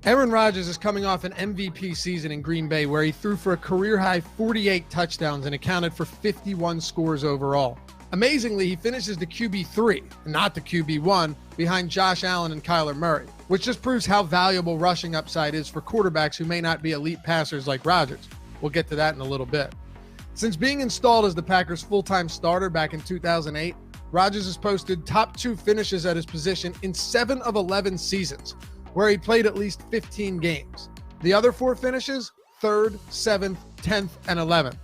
Aaron Rodgers is coming off an MVP season in Green Bay where he threw for a career-high 48 touchdowns and accounted for 51 scores overall. Amazingly, he finishes the QB3, not the QB1, behind Josh Allen and Kyler Murray, which just proves how valuable rushing upside is for quarterbacks who may not be elite passers like Rodgers. We'll get to that in a little bit. Since being installed as the Packers' full-time starter back in 2008, Rodgers has posted top 2 finishes at his position in 7 of 11 seasons, where he played at least 15 games. The other 4 finishes, 3rd, 7th, 10th, and 11th.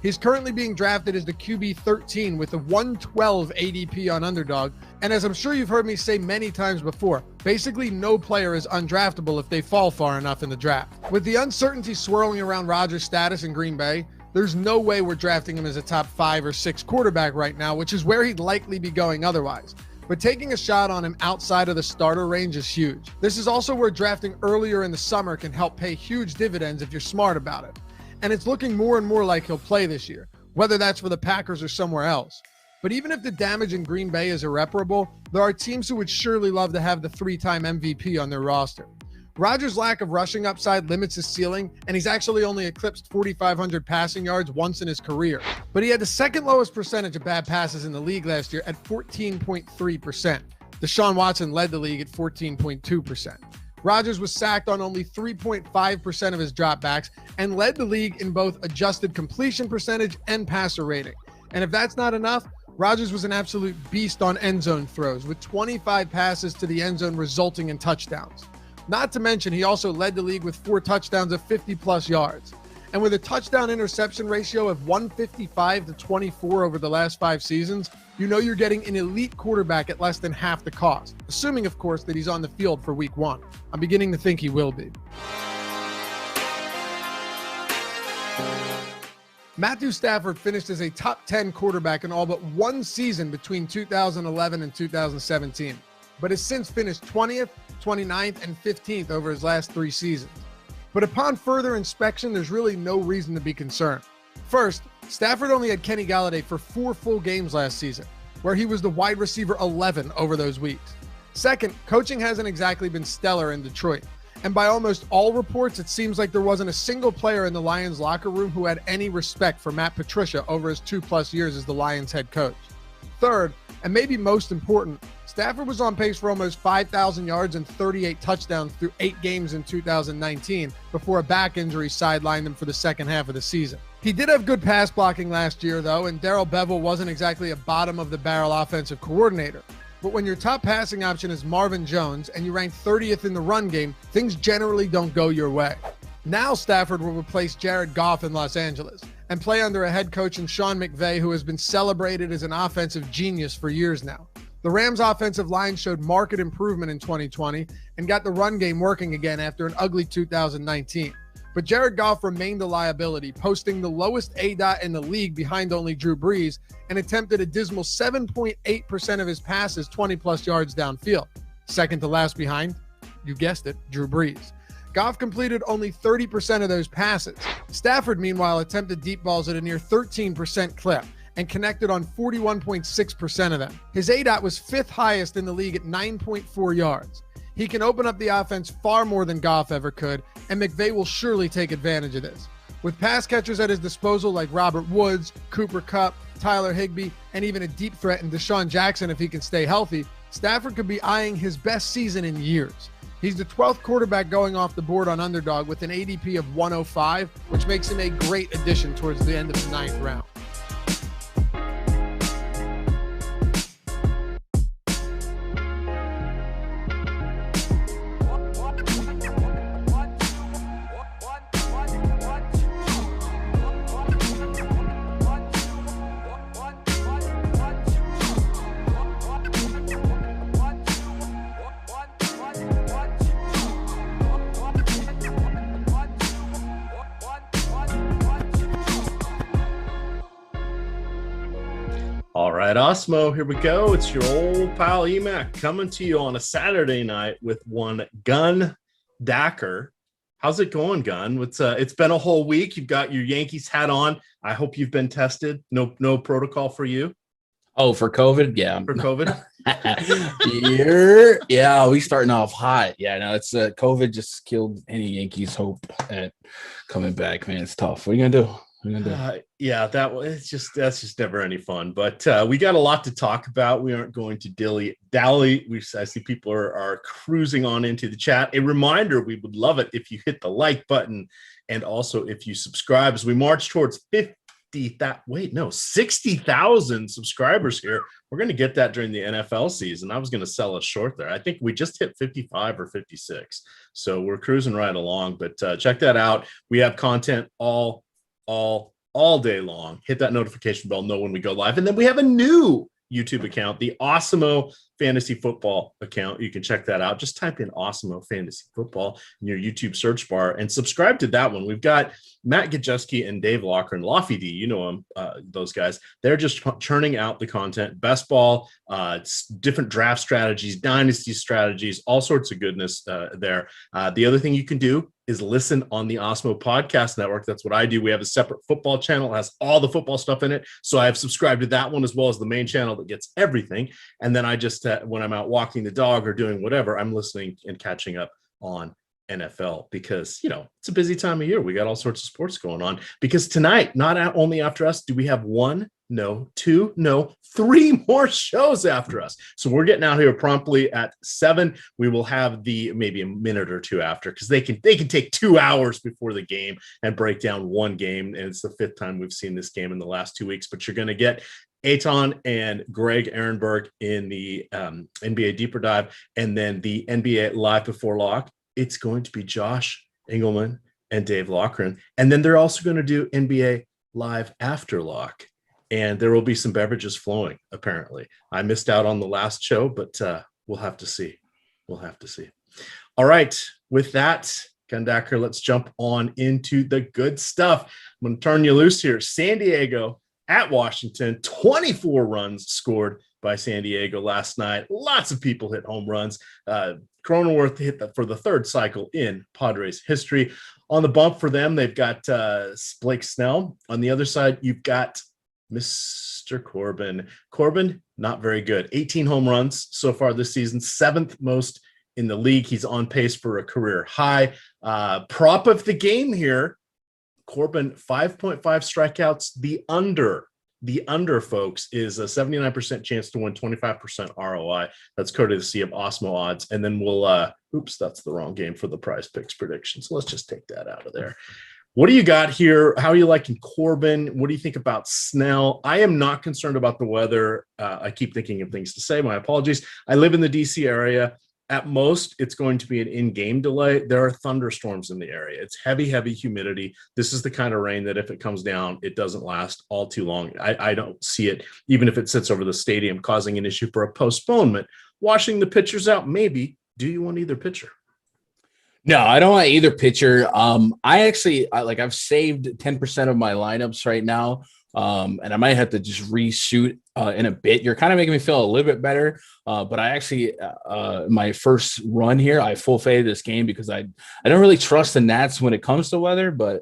He's currently being drafted as the QB 13 with a 112 ADP on Underdog, and as I'm sure you've heard me say many times before, basically no player is undraftable if they fall far enough in the draft. With the uncertainty swirling around Rodgers' status in Green Bay, there's no way we're drafting him as a top 5 or 6 quarterback right now, which is where he'd likely be going otherwise. But taking a shot on him outside of the starter range is huge. This is also where drafting earlier in the summer can help pay huge dividends if you're smart about it. And it's looking more and more like he'll play this year, whether that's for the Packers or somewhere else. But even if the damage in Green Bay is irreparable, there are teams who would surely love to have the 3-time MVP on their roster. Rodgers' lack of rushing upside limits his ceiling, and he's actually only eclipsed 4,500 passing yards once in his career. But he had the second lowest percentage of bad passes in the league last year at 14.3%. Deshaun Watson led the league at 14.2%. Rodgers was sacked on only 3.5% of his dropbacks and led the league in both adjusted completion percentage and passer rating. And if that's not enough, Rodgers was an absolute beast on end zone throws, with 25 passes to the end zone resulting in touchdowns. Not to mention, he also led the league with 4 touchdowns of 50-plus yards. And with a touchdown interception ratio of 155-24 over the last 5 seasons, you know you're getting an elite quarterback at less than half the cost, assuming, of course, that he's on the field for week 1. I'm beginning to think he will be. Matthew Stafford finished as a top 10 quarterback in all but 1 season between 2011 and 2017, but has since finished 20th, 29th, and 15th over his last 3 seasons. But upon further inspection, there's really no reason to be concerned. First, Stafford only had Kenny Galladay for 4 full games last season, where he was the wide receiver 11 over those weeks. Second, coaching hasn't exactly been stellar in Detroit, and by almost all reports, it seems like there wasn't a single player in the Lions locker room who had any respect for Matt Patricia over his 2+ years as the Lions head coach. Third, and maybe most important, Stafford was on pace for almost 5,000 yards and 38 touchdowns through 8 games in 2019 before a back injury sidelined him for the second half of the season. He did have good pass blocking last year, though, and Darrell Bevell wasn't exactly a bottom-of-the-barrel offensive coordinator. But when your top passing option is Marvin Jones and you rank 30th in the run game, things generally don't go your way. Now Stafford will replace Jared Goff in Los Angeles and play under a head coach in Sean McVay, who has been celebrated as an offensive genius for years now. The Rams' offensive line showed marked improvement in 2020 and got the run game working again after an ugly 2019. But Jared Goff remained a liability, posting the lowest ADOT in the league behind only Drew Brees and attempted a dismal 7.8% of his passes 20-plus yards downfield. Second to last behind, you guessed it, Drew Brees. Goff completed only 30% of those passes. Stafford, meanwhile, attempted deep balls at a near 13% clip and connected on 41.6% of them. His ADOT was 5th highest in the league at 9.4 yards. He can open up the offense far more than Goff ever could, and McVay will surely take advantage of this. With pass catchers at his disposal like Robert Woods, Cooper Kupp, Tyler Higbee, and even a deep threat in Deshaun Jackson if he can stay healthy, Stafford could be eyeing his best season in years. He's the 12th quarterback going off the board on Underdog with an ADP of 105, which makes him a great addition towards the end of the 9th round. All right, Awesemo, here we go. It's your old pal EMac coming to you on a Saturday night with one Gundacker. How's it going, Gun? It's been a whole week. You've got your Yankees hat on. I hope you've been tested. No protocol for you. Oh, for COVID? Yeah. For COVID? Yeah, we starting off hot. Yeah, no, it's COVID just killed any Yankees hope at coming back, man. It's tough. What are you gonna do? Yeah, that's just never any fun. But we got a lot to talk about. We aren't going to dilly-dally. I see people are cruising on into the chat. A reminder, we would love it if you hit the like button, and also if you subscribe as we march towards 60,000 subscribers here. We're going to get that during the NFL season. I was going to sell us short there. I think we just hit 55 or 56. So we're cruising right along, but check that out. We have content all day long. Hit that notification bell, know when we go live. And then we have a new YouTube account, the Awesemo Fantasy Football account. You can check that out. Just type in Awesemo Fantasy Football in your YouTube search bar and subscribe to that one. We've got Matt Gajewski and Dave Locker and Lofty D. You know them, those guys. They're just churning out the content, best ball, different draft strategies, dynasty strategies, all sorts of goodness there. The other thing you can do is listen on the Awesemo Podcast Network. That's what I do. We have a separate football channel. It has all the football stuff in it. So I have subscribed to that one as well as the main channel that gets everything. And then I just, when I'm out walking the dog or doing whatever, I'm listening and catching up on NFL because, it's a busy time of year. We got all sorts of sports going on because tonight, not only after us, do we have three more shows after us. So we're getting out here promptly at 7. We will have maybe a minute or two after because they can take 2 hours before the game and break down one game. And it's the 5th time we've seen this game in the last 2 weeks, but you're going to get Eitan and Greg Ehrenberg in the NBA Deeper Dive, and then the NBA Live Before Lock. It's going to be Josh Engelman and Dave Lochran. And then they're also going to do NBA Live After Lock. And there will be some beverages flowing, apparently. I missed out on the last show, but we'll have to see. All right. With that, Gundacker, let's jump on into the good stuff. I'm going to turn you loose here. San Diego at Washington, 24 runs scored by San Diego last night. Lots of people hit home runs. Cronenworth hit for the 3rd cycle in Padres history. On the bump for them, they've got Blake Snell. On the other side, you've got Mr. Corbin. Corbin, not very good. 18 home runs so far this season, 7th most in the league. He's on pace for a career high. Prop of the game here, Corbin, 5.5 strikeouts. The under, folks, is a 79% chance to win, 25% ROI. That's courtesy of Awesemo Odds. And then we'll, that's the wrong game for the PrizePicks prediction. So let's just take that out of there. What do you got here? How are you liking Corbin? What do you think about Snell? I am not concerned about the weather. I keep thinking of things to say. My apologies. I live in the DC area. At most, it's going to be an in-game delay. There are thunderstorms in the area. It's heavy humidity. This is the kind of rain that if it comes down, it doesn't last all too long. I don't see it, even if it sits over the stadium, causing an issue for a postponement. Washing the pitchers out, maybe. Do you want either pitcher? No, I don't want either pitcher. I've saved 10% of my lineups right now. And I might have to just reshoot in a bit. You're kind of making me feel a little bit better. But I actually, my first run here, I full faded this game because I don't really trust the Nats when it comes to weather, but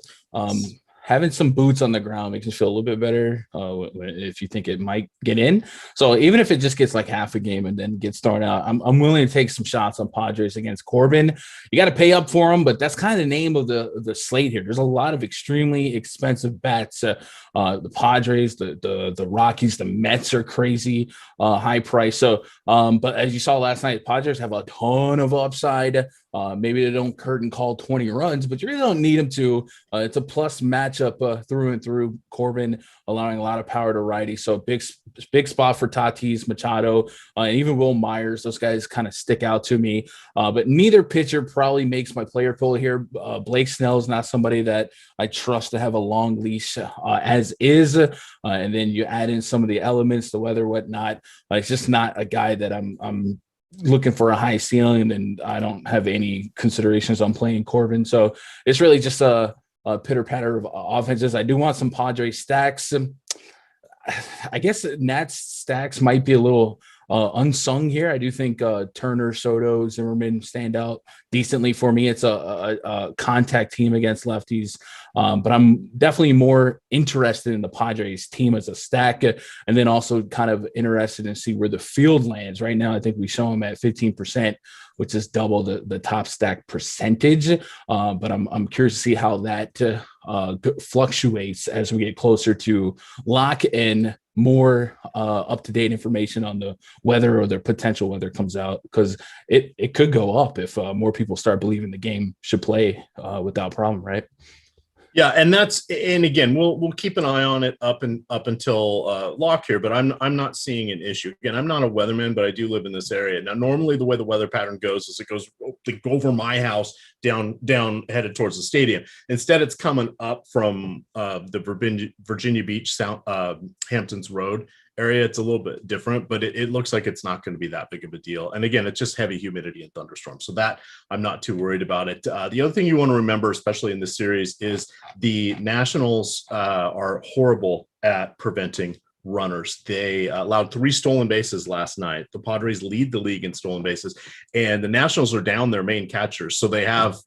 having some boots on the ground makes me feel a little bit better if you think it might get in. So even if it just gets like half a game and then gets thrown out, I'm willing to take some shots on Padres against Corbin. You got to pay up for them, but that's kind of the name of the slate here. There's a lot of extremely expensive bets. The Padres, the Rockies, the Mets are crazy high price. So, but as you saw last night, Padres have a ton of upside. Maybe they don't curtain call 20 runs, but you really don't need them to. It's a plus matchup through and through. Corbin allowing a lot of power to righty. So big spot for Tatis, Machado, and even Will Myers. Those guys kind of stick out to me. But neither pitcher probably makes my player pool here. Blake Snell is not somebody that I trust to have a long leash as is. And then you add in some of the elements, the weather, whatnot. It's just not a guy that I'm looking for a high ceiling, and I don't have any considerations on playing Corbin. So it's really just a pitter patter of offenses. I do want some Padres stacks. I guess Nats stacks might be a little unsung here. I do think Turner, Soto, Zimmerman stand out decently for me. It's a contact team against lefties, but I'm definitely more interested in the Padres team as a stack, and then also kind of interested in see where the field lands. Right now, I think we show them at 15%, which is double the top stack percentage. But I'm curious to see how that fluctuates as we get closer to lock and more up-to-date information on the weather or their potential weather comes out, because it could go up if more people start believing the game should play without problem, right? Yeah, and again, we'll keep an eye on it up until lock here, but I'm not seeing an issue. Again, I'm not a weatherman, but I do live in this area. Now, normally the way the weather pattern goes is it goes over my house, down headed towards the stadium. Instead, it's coming up from the Virginia Beach, Hamptons Road area. It's a little bit different, but it looks like it's not going to be that big of a deal. And again, it's just heavy humidity and thunderstorms. So that I'm not too worried about it. The other thing you want to remember, especially in this series, is the Nationals are horrible at preventing runners. They allowed 3 stolen bases last night. The Padres lead the league in stolen bases, and the Nationals are down their main catchers. So they have,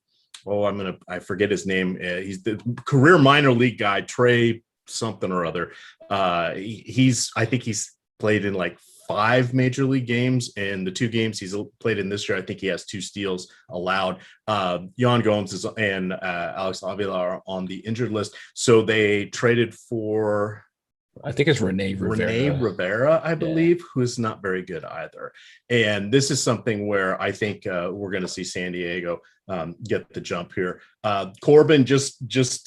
I forget his name. He's the career minor league guy, Trey something or other. I think he's played in like 5 major league games, and the 2 games he's played in this year, I think he has 2 steals allowed. Yan Gomes and Alex Avila are on the injured list. So they traded for, I think it's Rene Rivera, I believe, who's not very good either. And this is something where I think we're going to see San Diego get the jump here. Corbin just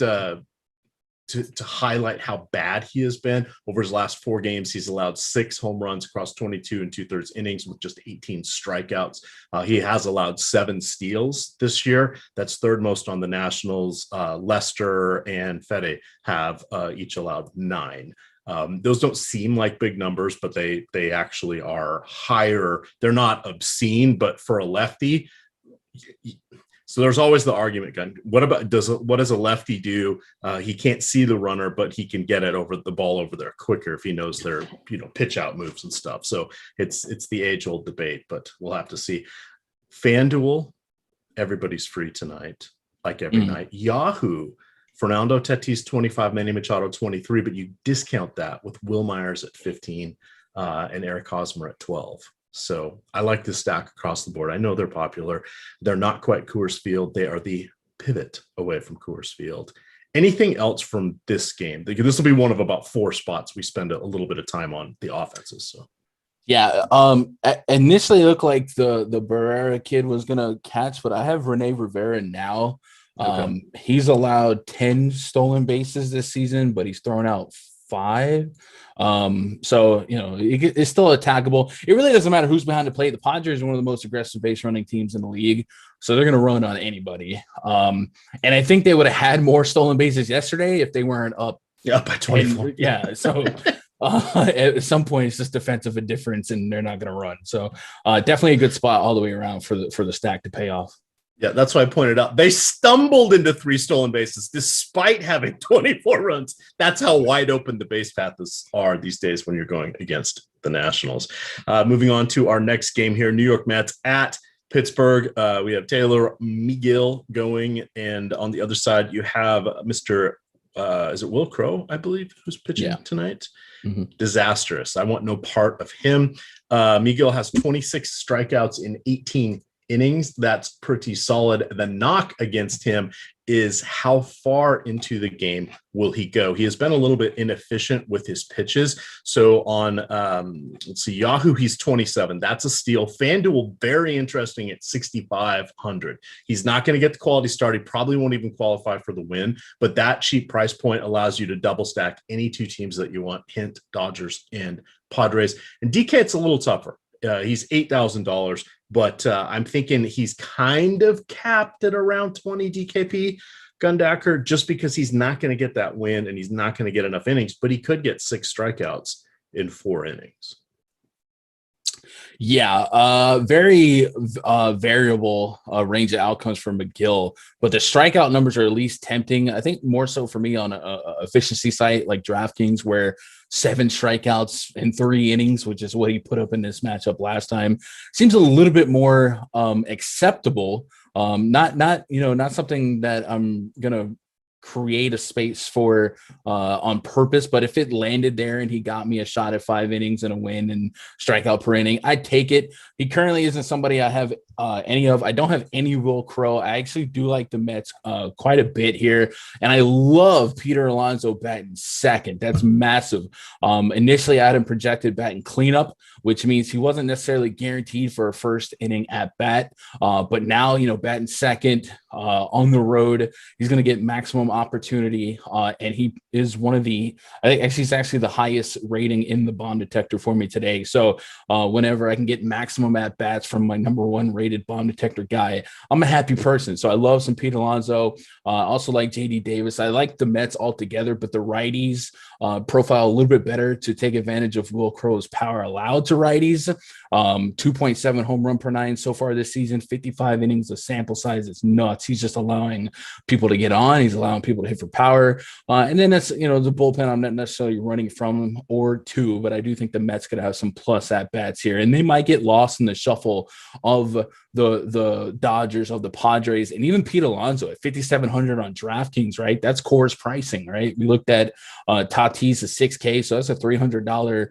to highlight how bad he has been over his last 4 games. He's allowed 6 home runs across 22 and 2/3 innings with just 18 strikeouts. He has allowed 7 steals this year. That's 3rd most on the Nationals. Lester and Fede have each allowed 9. Those don't seem like big numbers, but they actually are higher. They're not obscene, but for a lefty, so there's always the argument, Gun. What does a lefty do? He can't see the runner, but he can get it over the ball over there quicker if he knows their pitch out moves and stuff. So it's the age-old debate, but we'll have to see. FanDuel, everybody's free tonight, like every night. Yahoo, Fernando Tatis 25, Manny Machado 23, but you discount that with Will Myers at 15 and Eric Hosmer at 12. So I like this stack across the board. I know they're popular. They're not quite Coors Field. They are the pivot away from Coors Field. Anything else from this game? This will be one of about 4 spots we spend a little bit of time on the offenses. So yeah, initially it looked like the Barrera kid was gonna catch, but I have Rene Rivera now. Okay. He's allowed 10 stolen bases this season, but he's thrown out 5. So it's still attackable. It really doesn't matter who's behind the plate. The Padres are one of the most aggressive base running teams in the league, so they're going to run on anybody. And I think they would have had more stolen bases yesterday if they weren't up by 24. Yeah, so at some point it's just defensive indifference, and they're not going to run. So definitely a good spot all the way around for the stack to pay off. Yeah, that's why I pointed out. They stumbled into 3 stolen bases despite having 24 runs. That's how wide open the base paths are these days when you're going against the Nationals. Moving on to our next game here, New York Mets at Pittsburgh. We have Taylor Megill going, and on the other side you have Mr. Is it Will Crow, I believe, who's pitching tonight? Mm-hmm. Disastrous. I want no part of him. Megill has 26 strikeouts in 18 innings. That's pretty solid. The knock against him is how far into the game will he go? He has been a little bit inefficient with his pitches. So on, let's see, Yahoo, he's 27. That's a steal. FanDuel, very interesting at 6,500. He's not going to get the quality start. He probably won't even qualify for the win, but that cheap price point allows you to double stack any 2 teams that you want, hint Dodgers and Padres. And DK, it's a little tougher. He's $8,000, but I'm thinking he's kind of capped at around 20 DKP, Gundacker, just because he's not going to get that win and he's not going to get enough innings, but he could get 6 strikeouts in 4 innings. Yeah, very variable range of outcomes for McGill, but the strikeout numbers are at least tempting. I think more so for me on a efficiency site like DraftKings, where 7 strikeouts in 3 innings, which is what he put up in this matchup last time, seems a little bit more acceptable. Not something that I'm gonna create a space for on purpose, but if it landed there and he got me a shot at 5 innings and a win and strikeout per inning, I'd take it. He currently isn't somebody I have any of. I don't have any Will Crow. I actually do like the Mets quite a bit here, and I love Peter Alonso batting second. That's massive. Initially I had him projected batting cleanup, which means he wasn't necessarily guaranteed for a first inning at bat, but now, batting second on the road, he's going to get maximum opportunity, and he is one of the, I think actually he's actually the highest rating in the bomb detector for me today. So whenever I can get maximum at bats from my number 1 rated bomb detector guy, I'm a happy person. So I love some Pete Alonso. Also like JD Davis. I like the Mets altogether, but the righties profile a little bit better to take advantage of Will Crow's power allowed to righties. 2.7 home run per 9 so far this season, 55 innings. The sample size is nuts. He's just allowing people to get on. He's allowing people to hit for power. And then that's, the bullpen I'm not necessarily running from or to, but I do think the Mets could have some plus at bats here, and they might get lost in the shuffle of the Dodgers, of the Padres, and even Pete Alonso at 5,700 on DraftKings, right? That's Coors pricing, right? We looked at Tatis at $6K, so that's a $300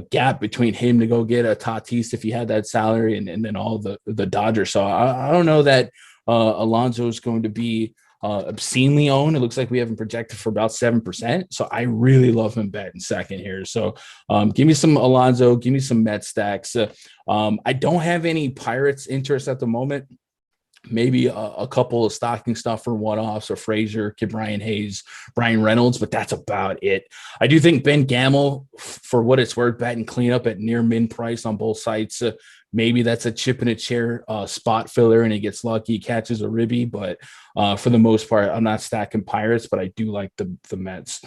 gap between him to go get a Tatis if he had that salary, and then all the Dodgers. So I don't know that Alonso is going to be obscenely owned. It looks like we have him projected for about 7%. So I really love him batting second here. So give me some Alonso, give me some Met stacks. I don't have any Pirates interest at the moment. Maybe a couple of stocking stuff for one-offs, or Frazier, Kid Brian Hayes, Brian Reynolds, but that's about it. I do think Ben Gamel, for what it's worth, batting cleanup at near min price on both sites. Maybe that's a chip in a chair spot filler, and he gets lucky, catches a ribby. But for the most part, I'm not stacking Pirates, but I do like the Mets.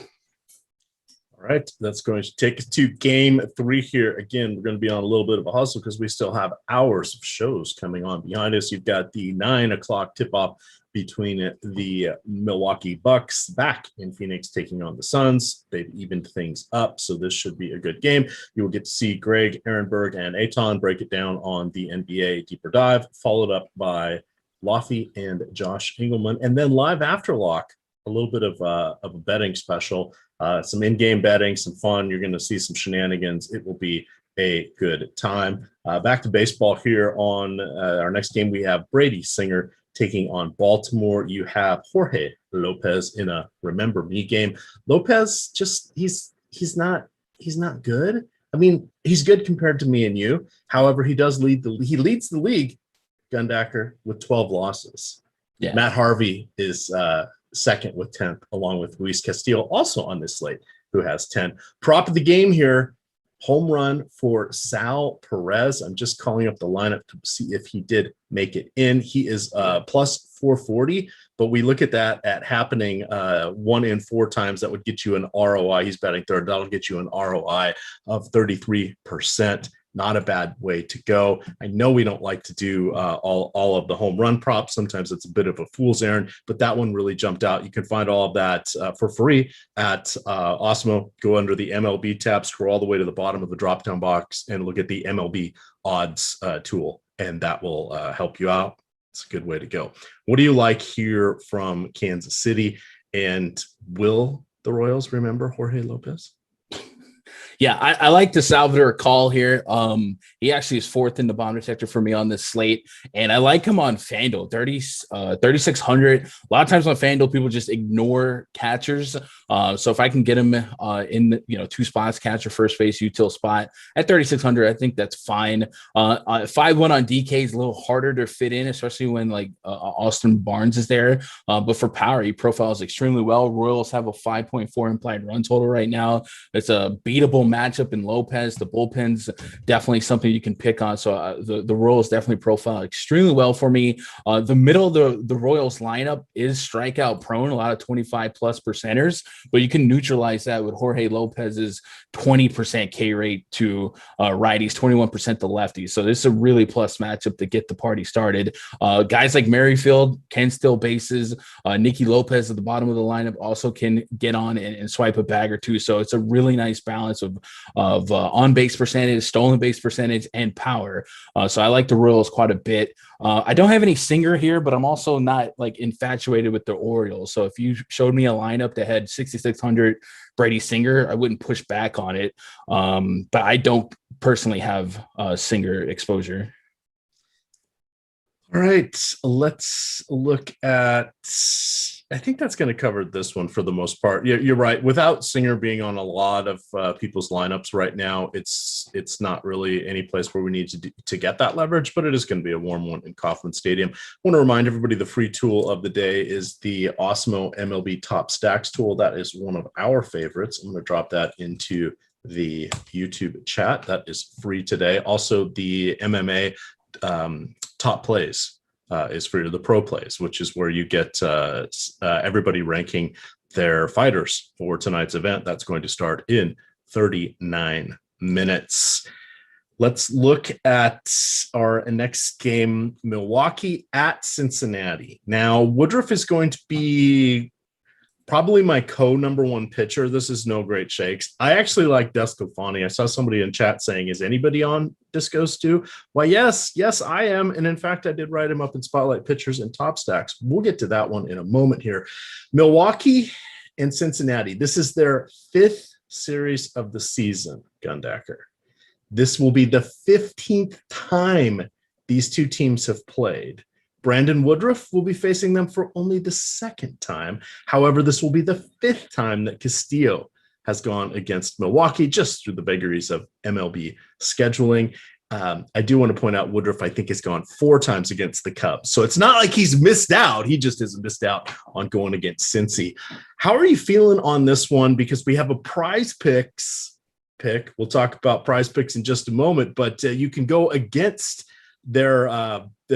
All right, that's going to take us to game 3 here. Again, we're going to be on a little bit of a hustle because we still have hours of shows coming on behind us. You've got the 9 o'clock tip-off between the Milwaukee Bucks back in Phoenix taking on the Suns. They've evened things up, so this should be a good game. You will get to see Greg Ehrenberg and Aton break it down on the NBA Deeper Dive, followed up by Lofty and Josh Engelman. And then live after lock, a little bit of a betting special. Some in-game betting, some fun. You're going to see some shenanigans. It will be a good time. Back to baseball here on our next game. We have Brady Singer taking on Baltimore. You have Jorge Lopez in a Remember Me game. Lopez he's not good. I mean, he's good compared to me and you. However, he leads the league, Gundacker, with 12 losses. Yeah. Matt Harvey is second with 10th, along with Luis Castillo, also on this slate, who has 10. Prop of the game here, home run for Sal Perez. I'm just calling up the lineup to see if he did make it in. He is plus 440, but we look at that at happening 1 in 4 times. That would get you an ROI. He's batting third. That'll get you an ROI of 33%. Not a bad way to go. I know we don't like to do all of the home run props. Sometimes it's a bit of a fool's errand, but that one really jumped out. You can find all of that for free at Awesemo. Go under the MLB tab, scroll all the way to the bottom of the drop-down box, and look at the MLB odds tool, and that will help you out. It's a good way to go. What do you like here from Kansas City? And will the Royals remember Jorge Lopez? Yeah, I like the Salvador call here. He actually is 4th in the bomb detector for me on this slate, and I like him on FanDuel, 3,600. A lot of times on FanDuel, people just ignore catchers. So if I can get him in 2 spots, catcher, first base, util spot at 3,600, I think that's fine. 5-1 on DK is a little harder to fit in, especially when Austin Barnes is there. But for power, he profiles extremely well. Royals have a 5.4 implied run total right now. It's a beatable matchup in Lopez. The bullpen's definitely something you can pick on. So the Royals definitely profile extremely well for me. The middle of the Royals lineup is strikeout prone, a lot of 25 plus percenters, but you can neutralize that with Jorge Lopez's 20% K rate to righties, 21% to lefties. So this is a really plus matchup to get the party started. Guys like Merrifield can steal bases. Nicky Lopez at the bottom of the lineup also can get on and swipe a bag or two. So it's a really nice balance of on-base percentage, stolen base percentage, and power. So I like the Royals quite a bit. I don't have any Singer here, but I'm also not like infatuated with the Orioles. So if you showed me a lineup that had 6,600 Brady Singer, I wouldn't push back on it. But I don't personally have Singer exposure. All right, let's look at, I think that's going to cover this one for the most part. You're right. Without Singer being on a lot of people's lineups right now, it's not really any place where we need to get that leverage, but it is going to be a warm one in Kauffman Stadium. I want to remind everybody the free tool of the day is the Awesemo MLB Top Stacks tool. That is one of our favorites. I'm going to drop that into the YouTube chat. That is free today. Also, the MMA top plays is free, to the pro plays, which is where you get everybody ranking their fighters for tonight's event. That's going to start in 39 minutes. Let's look at our next game, Milwaukee at Cincinnati. Now, Woodruff is going to be probably my number one pitcher. This is no great shakes. I actually like Desclafani. I saw somebody in chat saying, is anybody on Discos too? Why, yes, I am. And in fact, I did write him up in Spotlight Pitchers and Top Stacks. We'll get to that one in a moment here. Milwaukee and Cincinnati. This is their 5th series of the season, Gundacker. This will be the 15th time these two teams have played. Brandon Woodruff will be facing them for only the 2nd time. However, this will be the 5th time that Castillo has gone against Milwaukee, just through the vagaries of MLB scheduling. I do want to point out Woodruff, I think, has gone 4 times against the Cubs. So it's not like he's missed out. He just hasn't missed out on going against Cincy. How are you feeling on this one? Because we have a PrizePicks pick. We'll talk about PrizePicks in just a moment, but you can go against their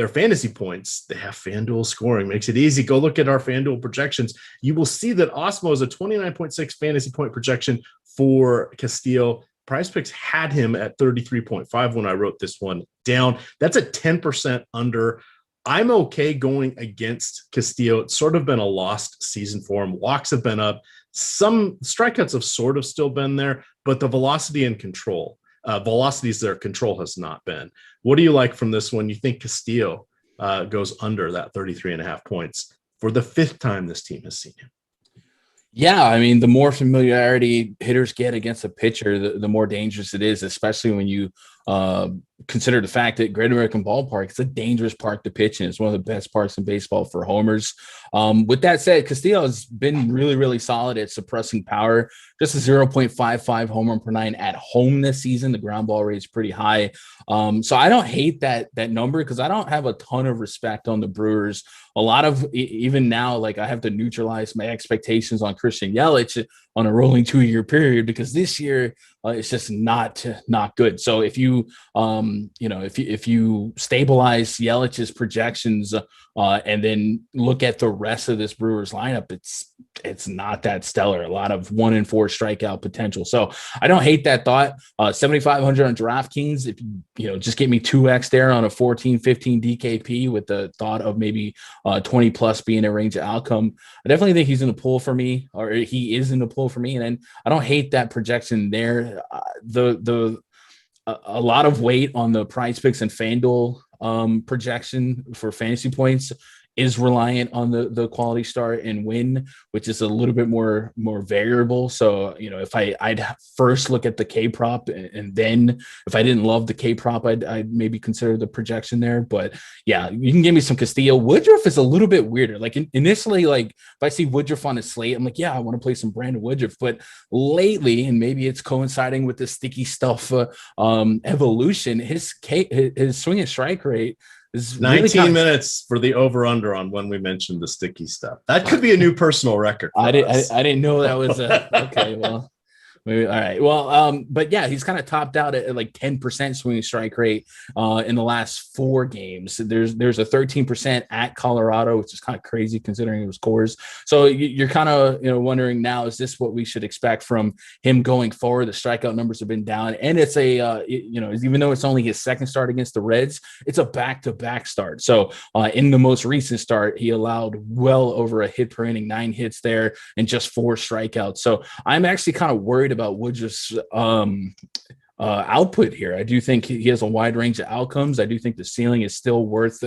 fantasy points. They have FanDuel scoring, makes it easy. Go look at our FanDuel projections. You will see that Awesemo is a 29.6 fantasy point projection for Castillo. PrizePicks had him at 33.5 when I wrote this one down. That's a 10% under. I'm okay going against Castillo. It's sort of been a lost season for him. Walks have been up. Some strikeouts have sort of still been there, but the velocity and control. Velocities there, control has not been. What do you like from this one? You think Castillo goes under that 33.5 points for the 5th time this team has seen him? Yeah, I mean, the more familiarity hitters get against a pitcher, the more dangerous it is, especially when you consider the fact that Great American Ballpark is a dangerous park to pitch in. It's one of the best parks in baseball for homers. With that said, Castillo has been really, really solid at suppressing power. Just a 0.55 home run per 9 at home this season. The ground ball rate is pretty high. So I don't hate that number, because I don't have a ton of respect on the Brewers. A lot of, even now, like, I have to neutralize my expectations on Christian Yelich on a rolling 2-year period, because this year it's just not good. So if you if you stabilize Yelich's projections and then look at the rest of this Brewers lineup, it's not that stellar. A lot of 1-4 strikeout potential. So I don't hate that thought. 7,500 on DraftKings. If you just get me 2x there on a 14-15 DKP with the thought of maybe 20 plus being a range of outcome, I definitely think he's in the pool for me, or he is in the pool for me. And then I don't hate that projection there. A lot of weight on the PrizePicks and FanDuel projection for fantasy points is reliant on the quality start and win, which is a little bit more variable. So, if I'd first look at the K prop, and then if I didn't love the K prop, I'd maybe consider the projection there. But yeah, you can give me some Castillo. Woodruff is a little bit weirder. Like initially, like if I see Woodruff on a slate, I'm like, yeah, I want to play some Brandon Woodruff. But lately, and maybe it's coinciding with the sticky stuff evolution, his swing and strike rate is 19 minutes for the over-under on when we mentioned the sticky stuff. That could be a new personal record. I didn't know that was okay. Well, Maybe, all right. Well, but yeah, he's kind of topped out at like 10% swinging strike rate in the last 4 games. There's a 13% at Colorado, which is kind of crazy considering his scores. So you're kind of wondering now, is this what we should expect from him going forward? The strikeout numbers have been down, and it's a even though it's only his second start against the Reds, it's a back-to-back start. So in the most recent start, he allowed well over a hit per inning, 9 hits there, and just 4 strikeouts. So I'm actually kind of worried about Woodruff's output here. I do think he has a wide range of outcomes. I do think the ceiling is still worth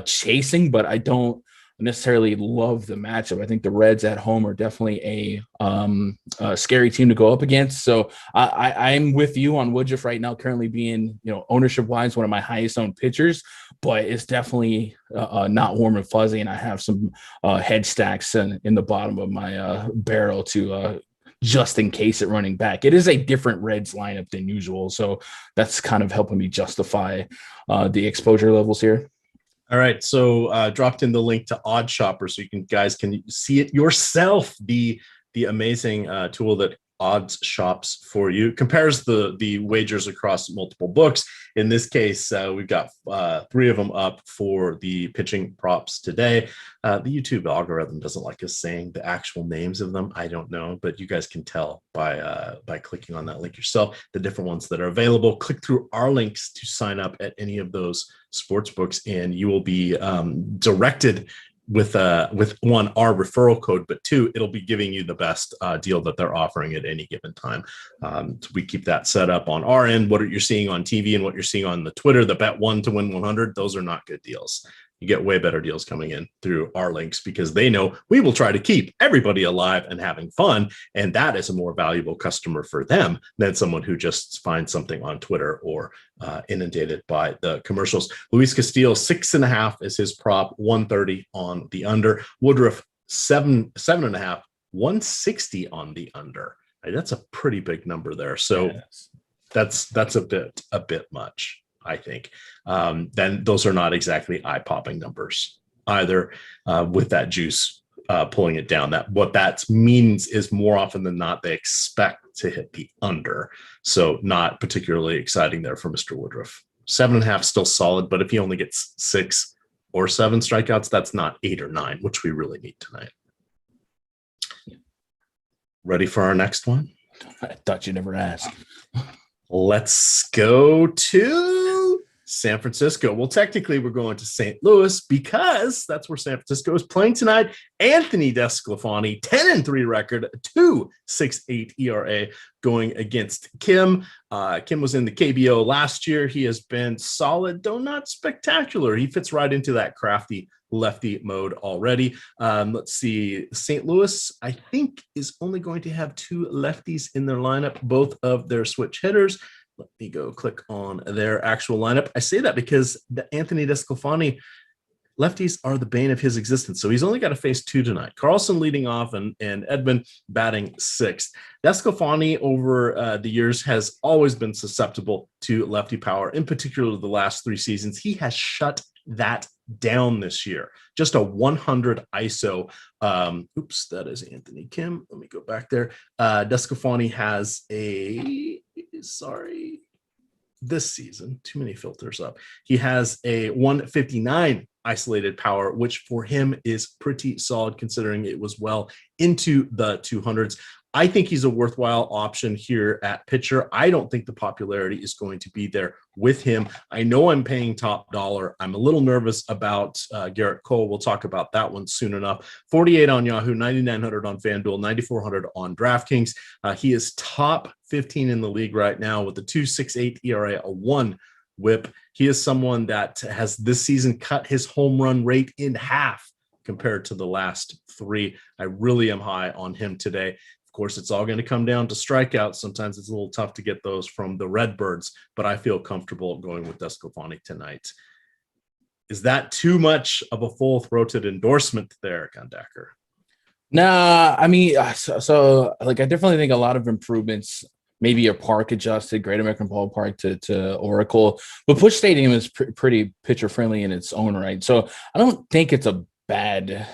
chasing, but I don't necessarily love the matchup. I think the Reds at home are definitely a scary team to go up against. So I'm with you on Woodruff right now, currently being, ownership wise, one of my highest owned pitchers, but it's definitely not warm and fuzzy. And I have some head stacks in the bottom of my barrel to just in case at running back. It is a different Reds lineup than usual. So that's kind of helping me justify the exposure levels here. All right, so dropped in the link to Odd Shopper so you guys can see it yourself. The amazing tool that Odds shops for you, compares the wagers across multiple books. In this case, we've got 3 of them up for the pitching props today. The YouTube algorithm doesn't like us saying the actual names of them. I don't know, but you guys can tell by clicking on that link yourself the different ones that are available. Click through our links to sign up at any of those sports books, and you will be directed with 1, our referral code, but 2, it'll be giving you the best deal that they're offering at any given time. So we keep that set up on our end. What you're seeing on TV and what you're seeing on the Twitter, the bet 1 to win 100, those are not good deals. You get way better deals coming in through our links because they know we will try to keep everybody alive and having fun. And that is a more valuable customer for them than someone who just finds something on Twitter or inundated by the commercials. Luis Castillo, 6.5 is his prop, 130 on the under. Woodruff, 7.5, 160 on the under. Right, that's a pretty big number there. So yes, that's a bit much, I think. Then those are not exactly eye-popping numbers either, with that juice pulling it down. What that means is more often than not, they expect to hit the under. So not particularly exciting there for Mr. Woodruff. 7.5 still solid, but if he only gets 6 or 7 strikeouts, that's not 8 or 9, which we really need tonight. Ready for our next one? I thought you never asked. Let's go to San Francisco. Well, technically, we're going to St. Louis because that's where San Francisco is playing tonight. Anthony DeSclafani, 10-3 record, 2.68 ERA, going against Kim. Kim was in the KBO last year. He has been solid, though not spectacular. He fits right into that crafty lefty mode already. Let's see. St. Louis, I think, is only going to have 2 lefties in their lineup, both of their switch hitters. Let me go click on their actual lineup. I say that because the Anthony DeSclafani lefties are the bane of his existence. So he's only got to face 2 tonight. Carlson leading off and Edman batting 6th. DeSclafani over the years has always been susceptible to lefty power. In particular, the last 3 seasons, he has shut that down this year. Just a 100 ISO. Oops, that is Anthony Kim. Let me go back there. DeSclafani has this season, too many filters up. He has a 159 isolated power, which for him is pretty solid considering it was well into the 200s. I think he's a worthwhile option here at pitcher. I don't think the popularity is going to be there with him. I know I'm paying top dollar. I'm a little nervous about Garrett Cole. We'll talk about that one soon enough. 48 on Yahoo, 9,900 on FanDuel, 9,400 on DraftKings. He is top 15 in the league right now with a 2.68 ERA, a 1 whip. He is someone that has this season cut his home run rate in half compared to the last 3. I really am high on him today. Of course, it's all going to come down to strikeouts. Sometimes it's a little tough to get those from the Redbirds, but I feel comfortable going with DeSclafani tonight. Is that too much of a full-throated endorsement there, Gundacker? Nah, I mean, so I definitely think a lot of improvements, maybe a park adjusted, Great American Ballpark to Oracle, but Busch Stadium is pretty pitcher friendly in its own right. So I don't think it's a bad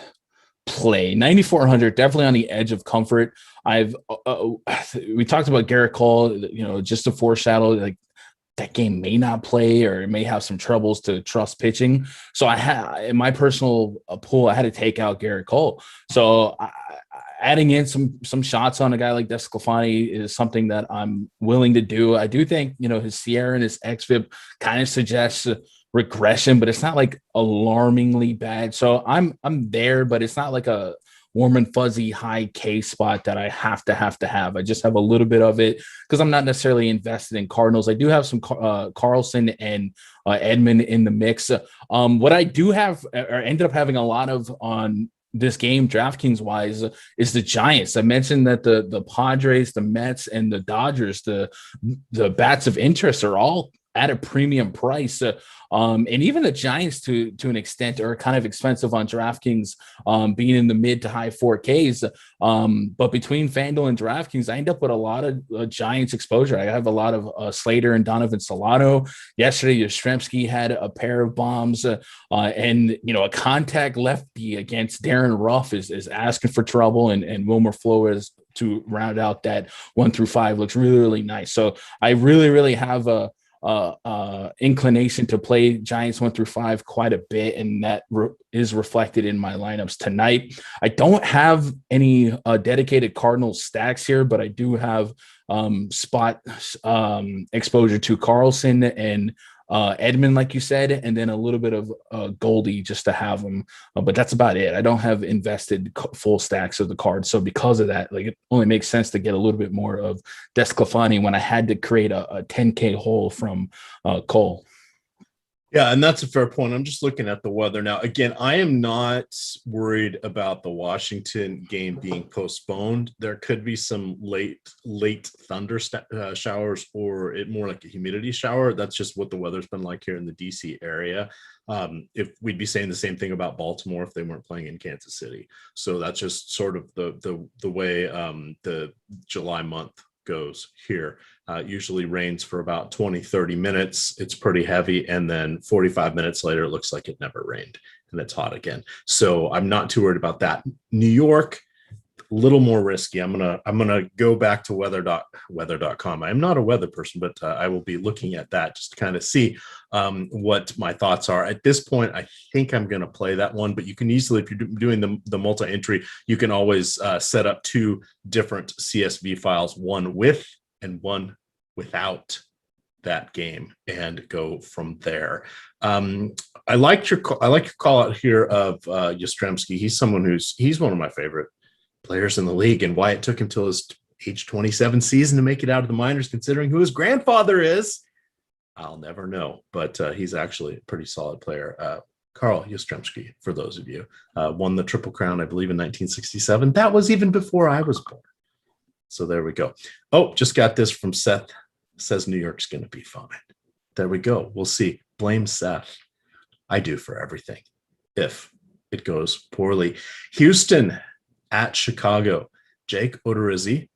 play. 9,400, definitely on the edge of comfort. We talked about Garrett Cole, just to foreshadow, like, that game may not play or may have some troubles to trust pitching. So in my personal pool, I had to take out Garrett Cole. So adding in some shots on a guy like DeSclafani is something that I'm willing to do. I do think, his Sierra and his xFIP kind of suggests regression, but it's not like alarmingly bad. So I'm there, but it's not like a warm and fuzzy high K spot that I have to have. I just have a little bit of it because I'm not necessarily invested in Cardinals. I do have some Carlson and Edman in the mix. What I do have or ended up having a lot of on this game, DraftKings wise, is the Giants. I mentioned that the Padres, the Mets, and the Dodgers, the bats of interest are all at a premium price. And even the Giants to an extent are kind of expensive on DraftKings, being in the mid to high 4Ks. But between FanDuel and DraftKings, I end up with a lot of Giants exposure. I have a lot of Slater and Donovan Solano. Yesterday, Yastrzemski had a pair of bombs, and a contact lefty against Darren Ruff is asking for trouble, and Wilmer Flores to round out that 1 through 5 looks really, really nice. So I really, really have a inclination to play Giants 1 through 5 quite a bit, and that is reflected in my lineups tonight. I don't have any dedicated Cardinals stacks here, but I do have spot exposure to Carlson and Edman, like you said, and then a little bit of Goldie just to have them. But that's about it. I don't have invested full stacks of the cards. So because of that, like, it only makes sense to get a little bit more of DeSclafani when I had to create a 10K hole from Cole. Yeah, and that's a fair point. I'm just looking at the weather now. Again, I am not worried about the Washington game being postponed. There could be some late thunder showers, or more like a humidity shower. That's just what the weather's been like here in the DC area. If we'd be saying the same thing about Baltimore if they weren't playing in Kansas City. So that's just sort of the way the July month goes here. Usually rains for about 20-30 minutes. It's pretty heavy, and then 45 minutes later it looks like it never rained and it's hot again. So I'm not too worried about that. New York, a little more risky. I'm gonna go back to weather.com. I'm not a weather person, but I will be looking at that just to kind of see what my thoughts are. At this point, I think I'm going to play that one, but you can easily, if you're doing the multi-entry, you can always set up 2 different CSV files, one with and one without that game, and go from there. I like your call out here of Yastrzemski. He's one of my favorite players in the league, and why it took him till his age 27 season to make it out of the minors, considering who his grandfather is, I'll never know. But he's actually a pretty solid player. Carl Yastrzemski, for those of you, won the Triple Crown, I believe, in 1967. That was even before I was born. So there we go. Oh, just got this from Seth. Says New York's going to be fine. There we go. We'll see. Blame Seth. I do for everything if it goes poorly. Houston at Chicago. Jake Odorizzi,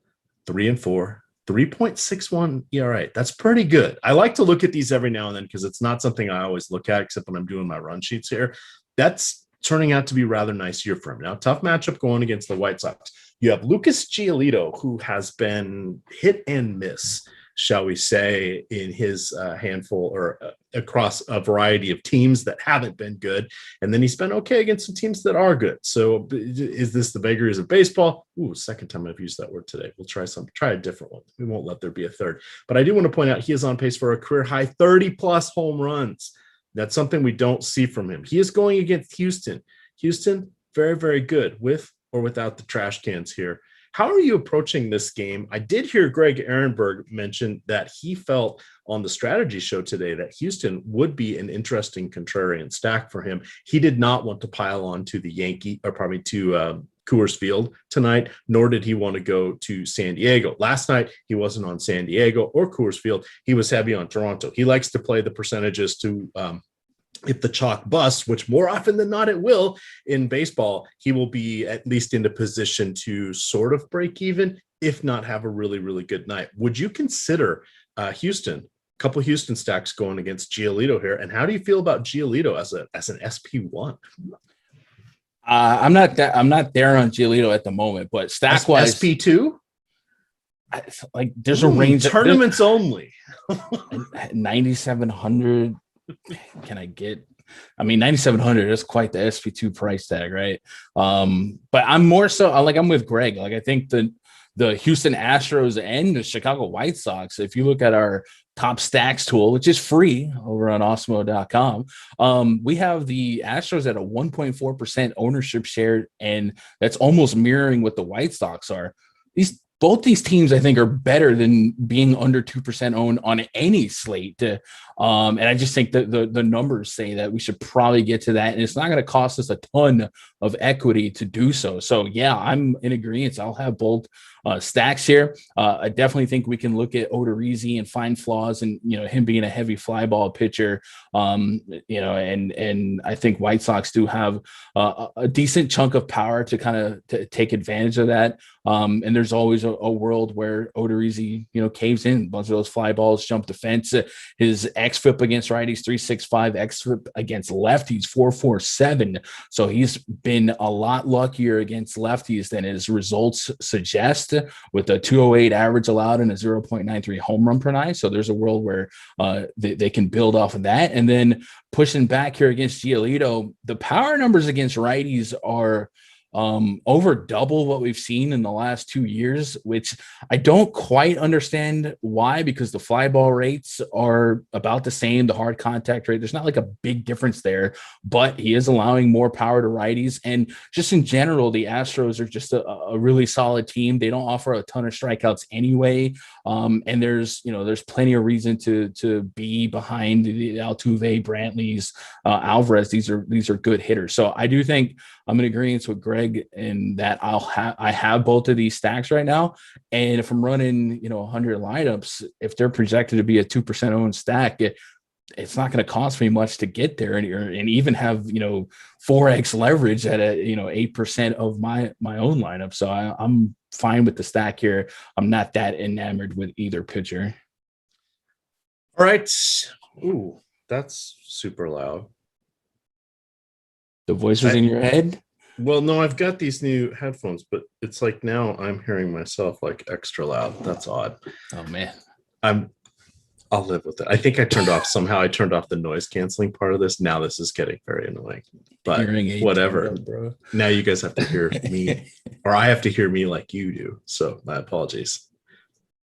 3-4, 3.61 ERA. That's pretty good. I like to look at these every now and then because it's not something I always look at, except when I'm doing my run sheets here. That's turning out to be rather nice year for him. Now, tough matchup going against the White Sox. You have Lucas Giolito, who has been hit and miss, shall we say, in his handful or across a variety of teams that haven't been good. And then he's been okay against some teams that are good. So is this the vagaries of baseball? Ooh, second time I've used that word today. We'll try a different one. We won't let there be a third. But I do want to point out he is on pace for a career high 30+ home runs. That's something we don't see from him. He is going against Houston. Houston, very, very good with or without the trash cans here. How are you approaching this game? I did hear Greg Ehrenberg mention that he felt on the strategy show today that Houston would be an interesting contrarian stack for him. He did not want to pile on to the Coors Field tonight, nor did he want to go to San Diego. Last night, he wasn't on San Diego or Coors Field. He was heavy on Toronto. He likes to play the percentages to if the chalk busts, which more often than not it will in baseball, he will be at least in a position to sort of break even, if not have a really, really good night. Would you consider Houston, a couple of Houston stacks going against Giolito here? And how do you feel about Giolito as an SP1? I'm not there on Giolito at the moment, but stack wise, SP2. Like there's a range. Tournaments only. 9,700. Can I get? I mean, 9,700 is quite the SP2 price tag, right? But I'm more so I'm with Greg. Like I think the Houston Astros and the Chicago White Sox, if you look at our top stacks tool, which is free over on Awesemo.com, we have the Astros at a 1.4% ownership share, and that's almost mirroring what the White Sox are. Both these teams, I think, are better than being under 2% owned on any slate. And I just think that the numbers say that we should probably get to that. And it's not going to cost us a ton of equity to do so. So, yeah, I'm in agreement. I'll have both stacks here. I definitely think we can look at Odorizzi and find flaws and, him being a heavy fly ball pitcher, and I think White Sox do have a decent chunk of power to kind of take advantage of that. And there's always a world where Odorizzi, caves in. A bunch of those fly balls jump the fence. His xFIP against righties 3.65, xFIP against lefties 4.47. So he's been a lot luckier against lefties than his results suggest, with a 208 average allowed and a 0.93 home run per nine. So there's a world where they can build off of that. And then pushing back here against Giolito, the power numbers against righties are over double what we've seen in the last 2 years, which I don't quite understand why, because the fly ball rates are about the same, the hard contact rate, there's not like a big difference there, but he is allowing more power to righties. And just in general, the Astros are just a really solid team. They don't offer a ton of strikeouts anyway. And there's plenty of reason to be behind the Altuve, Brantleys, Alvarez. These are good hitters. So I do think I'm in agreement with Greg in that I have both of these stacks right now. And if I'm running, 100 lineups, if they're projected to be a 2% owned stack, it's not going to cost me much to get there and even have, 4x leverage at 8% of my own lineup. So I'm fine with the stack here. I'm not that enamored with either pitcher. All right. Ooh, that's super loud. The voice was in your head? Well, no, I've got these new headphones, but it's like now I'm hearing myself like extra loud. That's odd. Oh man. I'll live with it. I think I turned off the noise canceling part of this. Now this is getting very annoying. But whatever. Bro. Now you guys have to hear me, or I have to hear me like you do. So my apologies.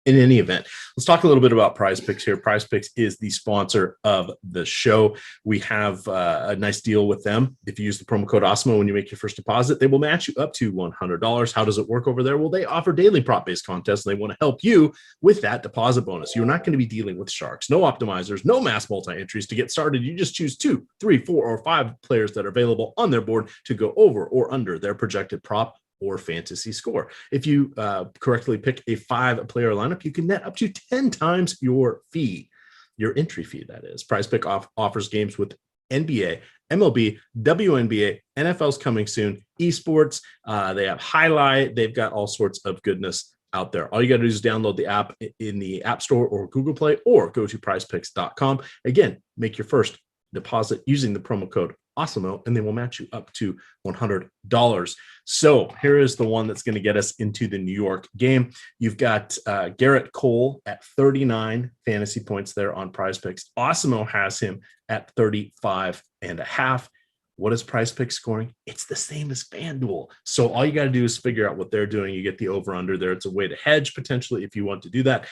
In any event, let's talk a little bit about PrizePicks here. PrizePicks is the sponsor of the show. We have a nice deal with them. If you use the promo code Awesemo when you make your first deposit, they will match you up to $100. How does it work over there? Well, they offer daily prop-based contests, and they want to help you with that deposit bonus. You're not going to be dealing with sharks, no optimizers, no mass multi-entries. To get started, you just choose 2, 3, 4, or 5 players that are available on their board to go over or under their projected prop or fantasy score. If you correctly pick a 5-player lineup, you can net up to 10 times your entry fee, that is. PrizePicks offers games with NBA, MLB, WNBA, NFL's coming soon, esports. They have highlight. They've got all sorts of goodness out there. All you got to do is download the app in the App Store or Google Play, or go to prizepicks.com. Again, make your first deposit using the promo code Awesemo, and they will match you up to $100. So here is the one that's going to get us into the New York game. You've got Garrett Cole at 39 fantasy points there on PrizePicks. Awesemo has him at 35.5. What is PrizePicks scoring? It's the same as FanDuel. So all you got to do is figure out what they're doing. You get the over-under there. It's a way to hedge potentially if you want to do that.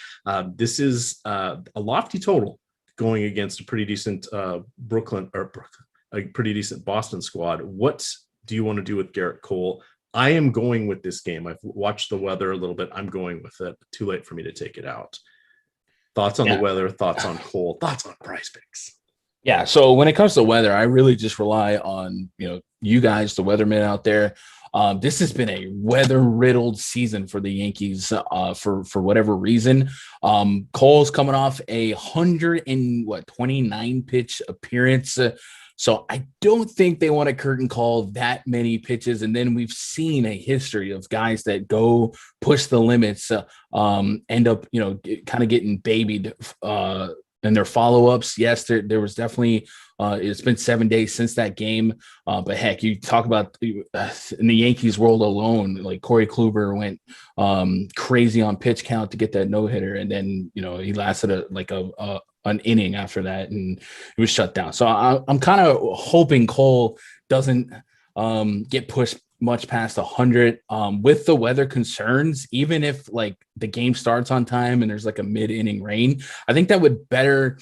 This is a lofty total going against a pretty decent a pretty decent Boston squad. What do you want to do with Garrett Cole? I am going with this game. I've watched the weather a little bit. I'm going with it. Too late for me to take it out. Thoughts on the weather, thoughts on Cole, thoughts on PrizePicks. Yeah. So when it comes to weather, I really just rely on, you guys, the weathermen out there. This has been a weather-riddled season for the Yankees for whatever reason. Cole's coming off a 129 pitch appearance. So I don't think they want to curtain call that many pitches. And then we've seen a history of guys that go push the limits, end up, kind of getting babied and their follow-ups. Yes, there was definitely it's been 7 days since that game. But heck, you talk about in the Yankees world alone, like Corey Kluber went crazy on pitch count to get that no-hitter. And then, he lasted an inning after that and it was shut down. So I'm kind of hoping Cole doesn't get pushed much past 100 with the weather concerns. Even if like the game starts on time and there's like a mid-inning rain, I think that would better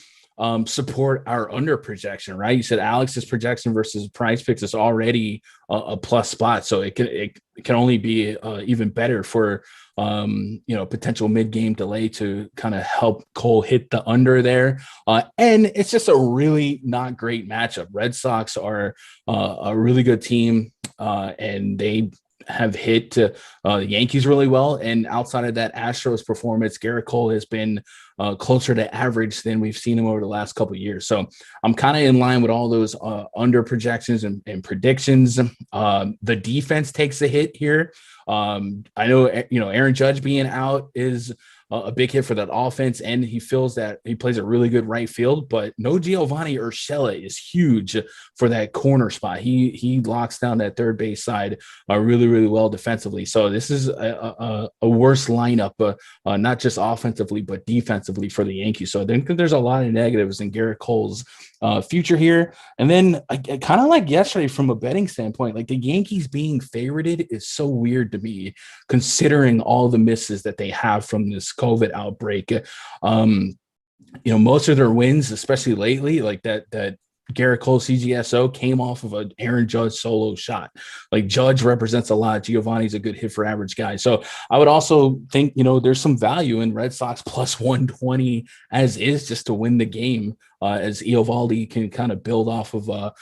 support our under projection, right? You said Alex's projection versus PrizePicks is already a plus spot, so it can only be even better for potential mid-game delay to kind of help Cole hit the under there. And it's just a really not great matchup. Red Sox are a really good team, and they have hit the Yankees really well. And outside of that Astros performance, Garrett Cole has been closer to average than we've seen him over the llast couple of years. So I'm kind of in line with all those under projections and predictions. The defense takes a hit here. I know, Aaron Judge being out is a big hit for that offense, and he feels that he plays a really good right field, but no Giovanni Urshela is huge for that corner spot. He locks down that third base side really, really well defensively. So this is a worse lineup, not just offensively, but defensively for the Yankees. So I think there's a lot of negatives in Garrett Cole's future here. And then kind of like yesterday from a betting standpoint, like the Yankees being favorited is so weird to me, considering all the misses that they have from this COVID outbreak. Most of their wins, especially lately, like that Garrett Cole CGSO came off of an Aaron Judge solo shot. Like Judge represents a lot. Giovanni's a good hit for average guy. So I would also think, there's some value in Red Sox plus 120 as is, just to win the game, as Eovaldi can kind of build off of a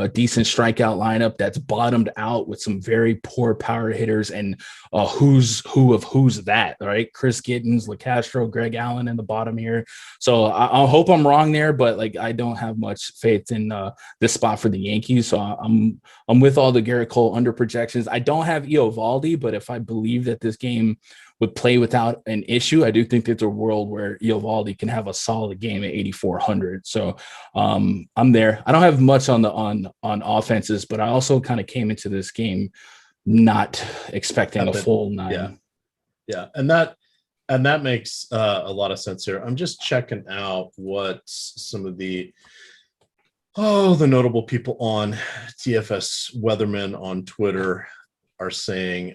decent strikeout lineup that's bottomed out with some very poor power hitters and who's that, right? Chris Gittens, LeCastro, Greg Allen in the bottom here. So I hope I'm wrong there, but like I don't have much faith in this spot for the Yankees. So I'm with all the Garrett Cole under projections. I don't have Eovaldi, but if I believe that this game would play without an issue, I do think it's a world where Eovaldi can have a solid game at 8,400. So I'm there. I don't have much on offenses, but I also kind of came into this game not expecting a full 9. Yeah. And that makes a lot of sense here. I'm just checking out what some of the notable people on DFS Weatherman on Twitter are saying.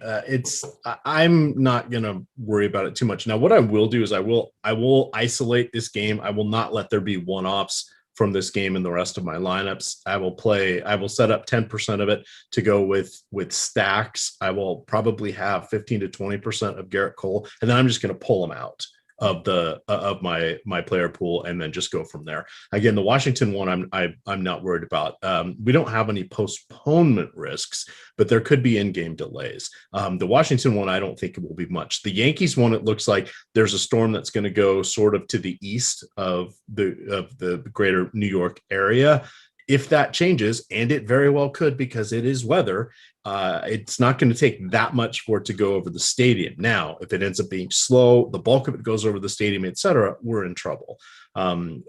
I'm not gonna worry about it too much. Now, what I will do is I will isolate this game. I will not let there be one-offs from this game in the rest of my lineups. I will set up 10% of it to go with stacks. I will probably have 15 to 20% of Garrett Cole, and then I'm just gonna pull them out of my player pool and then just go from there. Again, the Washington one I'm not worried about. We don't have any postponement risks, but there could be in-game delays. The Washington one, I don't think it will be much. The Yankees one, it looks like there's a storm that's going to go sort of to the east of the greater New York area. If that changes, and it very well could because it is weather, it's not going to take that much for it to go over the stadium. Now, if it ends up being slow, the bulk of it goes over the stadium, etc., we're in trouble. And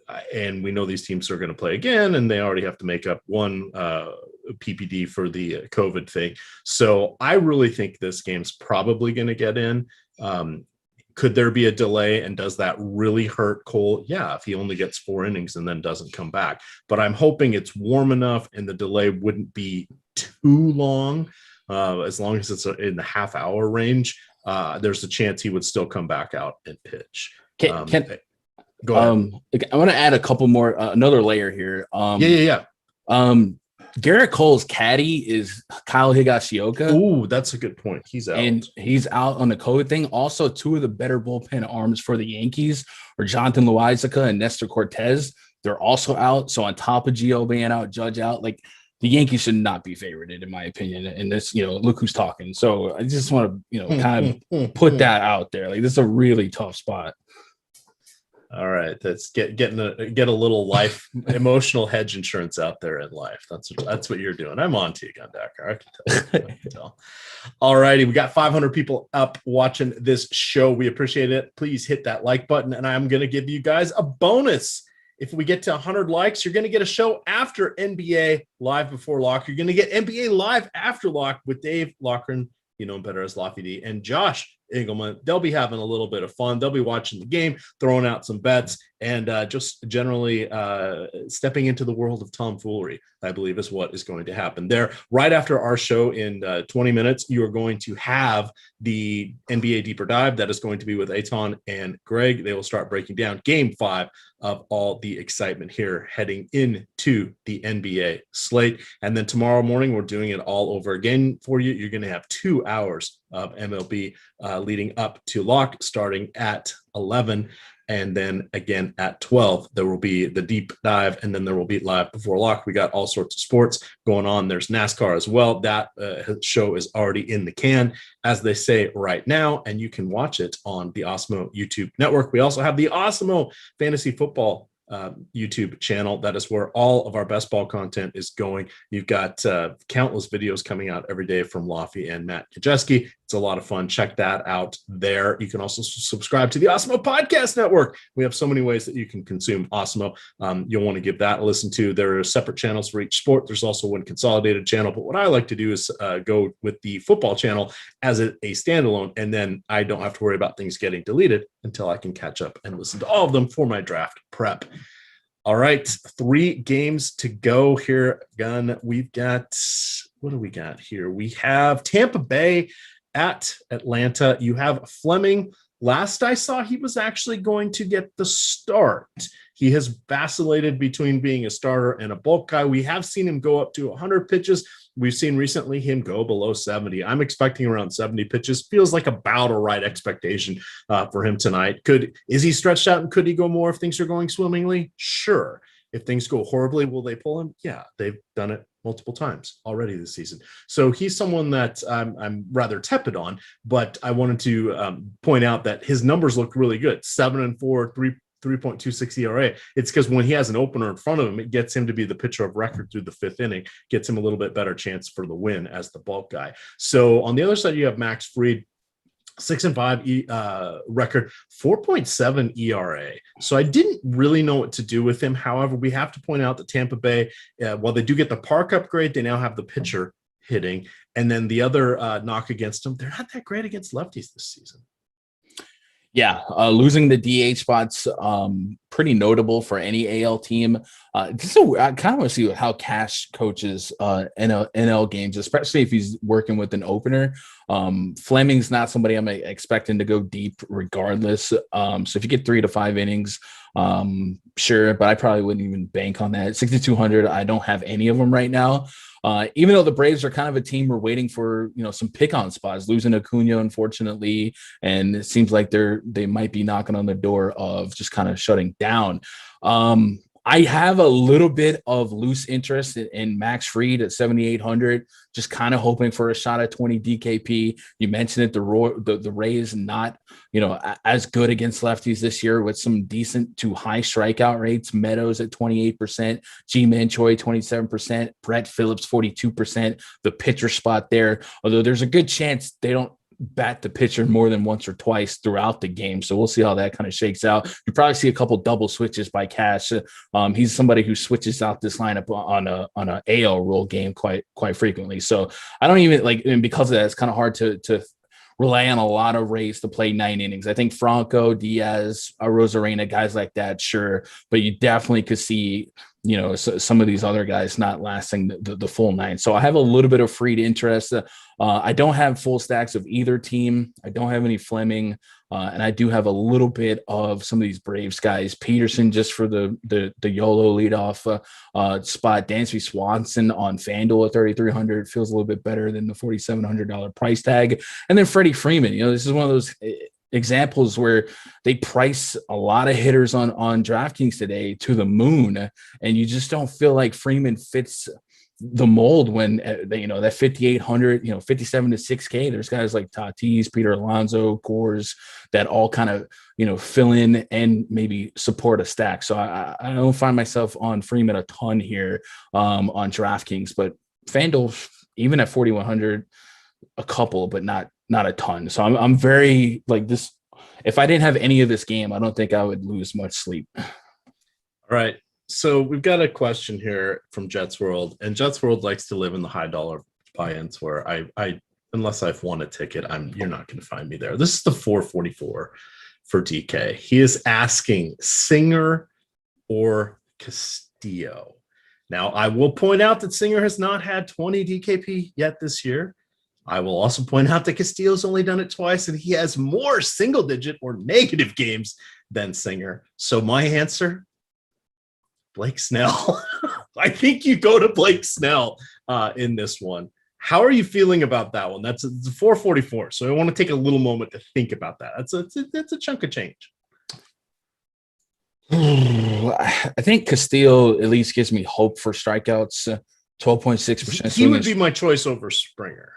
we know these teams are going to play again, and they already have to make up one PPD for the COVID thing. So I really think this game's probably going to get in. Could there be a delay, and does that really hurt Cole? Yeah, if he only gets 4 innings and then doesn't come back. But I'm hoping it's warm enough and the delay wouldn't be too long. As long as it's in the half-hour range, there's a chance he would still come back out and pitch. Go ahead. I want to add a couple more, another layer here. Garrett Cole's caddy is Kyle Higashioka. Ooh, that's a good point. He's out. And he's out on the COVID thing. Also, 2 of the better bullpen arms for the Yankees are Jonathan Loaizica and Nestor Cortez. They're also out. So on top of Gio being out, Judge out, like the Yankees should not be favorited, in my opinion. And this, look who's talking. So I just want to, kind of put that out there. Like this is a really tough spot. All right, that's get a little life emotional hedge insurance out there in life. That's what you're doing. I'm on to you, Gundacker. I can tell. All righty, we got 500 people up watching this show. We appreciate it. Please hit that like button, and I'm going to give you guys a bonus If we get to 100 likes, you're going to get a show after NBA Live Before Lock. You're going to get NBA Live After Lock with Dave Lochran, you know him better as Lofty D, and Josh Engelman. They'll be having a little bit of fun. They'll be watching the game, throwing out some bets, and just generally stepping into the world of tomfoolery, I believe is what is going to happen there. Right after our show in 20 minutes, you are going to have the NBA Deeper Dive. That is going to be with Eitan and Greg. They will start breaking down Game 5 of all the excitement here heading into the NBA slate. And then tomorrow morning, we're doing it all over again for you. You're going to have 2 hours of MLB leading up to lock, starting at 11. And then again at 12, there will be the deep dive, and then there will be live before lock. We got all sorts of sports going on. There's NASCAR as well. That show is already in the can, as they say right now, and you can watch it on the Awesemo YouTube network. We also have the Awesemo Fantasy Football YouTube channel. That is where all of our best ball content is going. You've got countless videos coming out every day from Lofty and Matt Kajeski. It's a lot of fun. Check that out there. You can also subscribe to the Awesemo Podcast Network. We have so many ways that you can consume Awesemo. You'll want to give that a listen to. There are separate channels for each sport. There's also one consolidated channel. But what I like to do is go with the football channel as a standalone, and then I don't have to worry about things getting deleted until I can catch up and listen to all of them for my draft prep. All right, 3 games to go here, Gun. We've got, what do we got here? We have Tampa Bay at Atlanta. You have Fleming. Last I saw, he was actually going to get the start. He has vacillated between being a starter and a bulk guy. We have seen him go up to 100 pitches. We've seen recently him go below 70. I'm expecting around 70 pitches. Feels like about a right expectation for him tonight. Is he stretched out, and could he go more if things are going swimmingly? Sure. If things go horribly, will they pull him? Yeah, they've done it multiple times already this season. So he's someone that I'm rather tepid on, but I wanted to point out that his numbers look really good. 7-4, 3.26 ERA. It's because when he has an opener in front of him, it gets him to be the pitcher of record through the 5th inning, gets him a little bit better chance for the win as the bulk guy. So on the other side, you have Max Fried, 6-5 record, 4.7 ERA. So I didn't really know what to do with him. However, we have to point out that Tampa Bay, while they do get the park upgrade, they now have the pitcher hitting. And then the other knock against them, they're not that great against lefties this season. Yeah, losing the DH spots, pretty notable for any AL team. I kind of want to see how Cash coaches NL games, especially if he's working with an opener. Fleming's not somebody I'm expecting to go deep regardless. So if you get 3 to 5 innings, sure, but I probably wouldn't even bank on that. 6,200, I don't have any of them right now. Even though the Braves are kind of a team we're waiting for, some pick-on spots, losing Acuna, unfortunately, and it seems like they might be knocking on the door of just kind of shutting down. I have a little bit of loose interest in Max Fried at 7,800, just kind of hoping for a shot at 20 DKP. You mentioned it, the Rays not, as good against lefties this year with some decent to high strikeout rates. Meadows at 28%, Ji-Man Choi 27%, Brett Phillips 42%, the pitcher spot there. Although there's a good chance they don't bat the pitcher more than once or twice throughout the game. So we'll see how that kind of shakes out. You probably see a couple double switches by Cash. He's somebody who switches out this lineup on a AL rule game quite frequently. So I don't even and because of that, it's kind of hard to rely on a lot of Rays to play 9 innings. I think Franco, Diaz, Rosarena, guys like that, sure. But you definitely could see, some of these other guys not lasting the full 9. So I have a little bit of Fried interest. I don't have full stacks of either team. I don't have any Fleming. And I do have a little bit of some of these Braves guys. Peterson just for the YOLO leadoff spot. Dansby Swanson on FanDuel at 3,300 feels a little bit better than the $4,700 price tag. And then Freddie Freeman. This is one of those examples where they price a lot of hitters on DraftKings today to the moon, and you just don't feel like Freeman fits the mold when that 5,800, 57 to 6K. There's guys like Tatis, Peter Alonso, Coors that all kind of fill in and maybe support a stack. So I don't find myself on Freeman a ton here on DraftKings, but FanDuel even at 4,100, a couple, but not a ton. So I'm very this. If I didn't have any of this game, I don't think I would lose much sleep. All right. So we've got a question here from Jets World, and Jets World likes to live in the high dollar buy-ins where I unless I've won a ticket, you're not going to find me there. This is the 444 for DK. He is asking Singer or Castillo. Now, I will point out that Singer has not had 20 DKP yet this year. I will also point out that Castillo's only done it twice, and he has more single-digit or negative games than Singer. So my answer, Blake Snell. I think you go to Blake Snell in this one. How are you feeling about that one? That's a 444. So I want to take a little moment to think about that. That's a chunk of change. I think Castillo at least gives me hope for strikeouts. 12.6%. He would be my choice over Springer.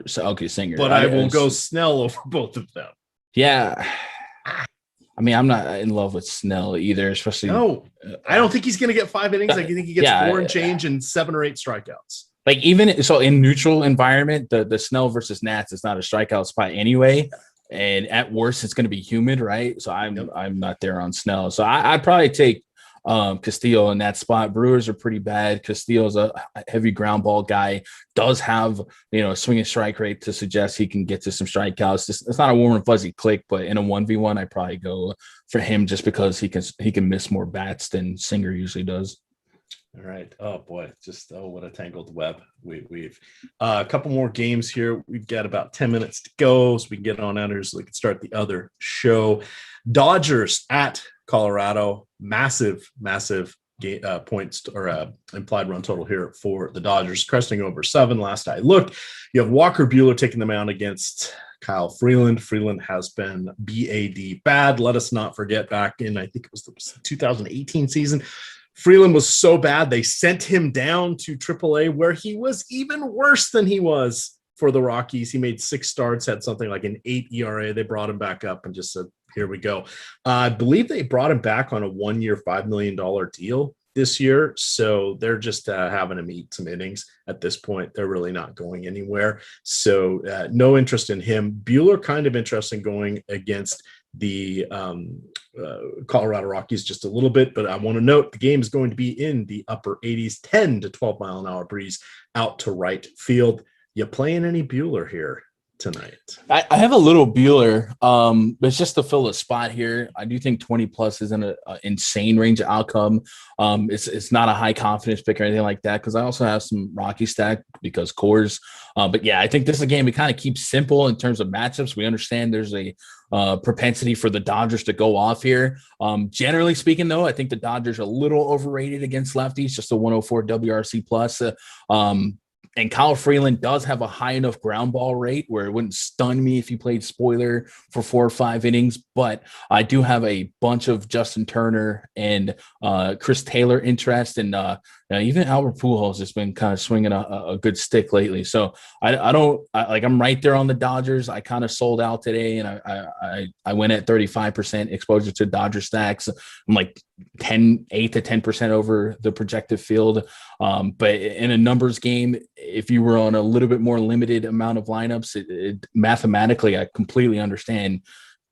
Singer. But I will go Snell over both of them. Yeah. I mean, I'm not in love with Snell either, especially. No, I don't think he's going to get 5 innings. I think he gets 4 and change and 7 or 8 strikeouts. Like even so in neutral environment, the Snell versus Nats is not a strikeout spot anyway. And at worst, it's going to be humid, right? So I'm not there on Snell. So I'd probably take Castillo in that spot. Brewers are pretty bad. Castillo's a heavy ground ball guy, does have, a swing and strike rate to suggest he can get to some strikeouts. It's not a warm and fuzzy click, but in a 1v1, I probably go for him just because he can miss more bats than Singer usually does. All right. Oh boy, what a tangled web we've a couple more games here. We've got about 10 minutes to go, so we can get on out here so we can start the other show. Dodgers at Colorado, massive points or implied run total here for the Dodgers, cresting over 7 last I looked. You have Walker Buehler taking them out against Kyle Freeland. Freeland has been BAD bad. Let us not forget back in, I think it was the 2018 season, Freeland was so bad they sent him down to AAA where he was even worse than he was for the Rockies. He made 6 starts, had something like an 8 ERA. They brought him back up and just said, here we go. I believe they brought him back on a 1-year, $5 million deal this year. So they're just having him eat some innings at this point. They're really not going anywhere. So no interest in him. Buehler kind of interesting going against the Colorado Rockies just a little bit, but I want to note the game is going to be in the upper 80s, 10 to 12 mile an hour breeze out to right field. You playing any Buehler here tonight? I have a little Buehler, but it's just to fill a spot here. I do think 20 plus isn't an insane range of outcome. It's not a high confidence pick or anything like that because I also have some Rocky stack because cores. But yeah, I think this is a game we kind of keep simple in terms of matchups. We understand there's a propensity for the Dodgers to go off here. Generally speaking, though, I think the Dodgers are a little overrated against lefties, just a 104 WRC plus. And Kyle Freeland does have a high enough ground ball rate where it wouldn't stun me if he played spoiler for 4 or 5 innings. But I do have a bunch of Justin Turner and Chris Taylor interest. And even Albert Pujols has been kind of swinging a good stick lately. So I'm right there on the Dodgers. I kind of sold out today and I went at 35% exposure to Dodger stacks. I'm like 8 to 10% over the projected field. But in a numbers game, if you were on a little bit more limited amount of lineups, mathematically, I completely understand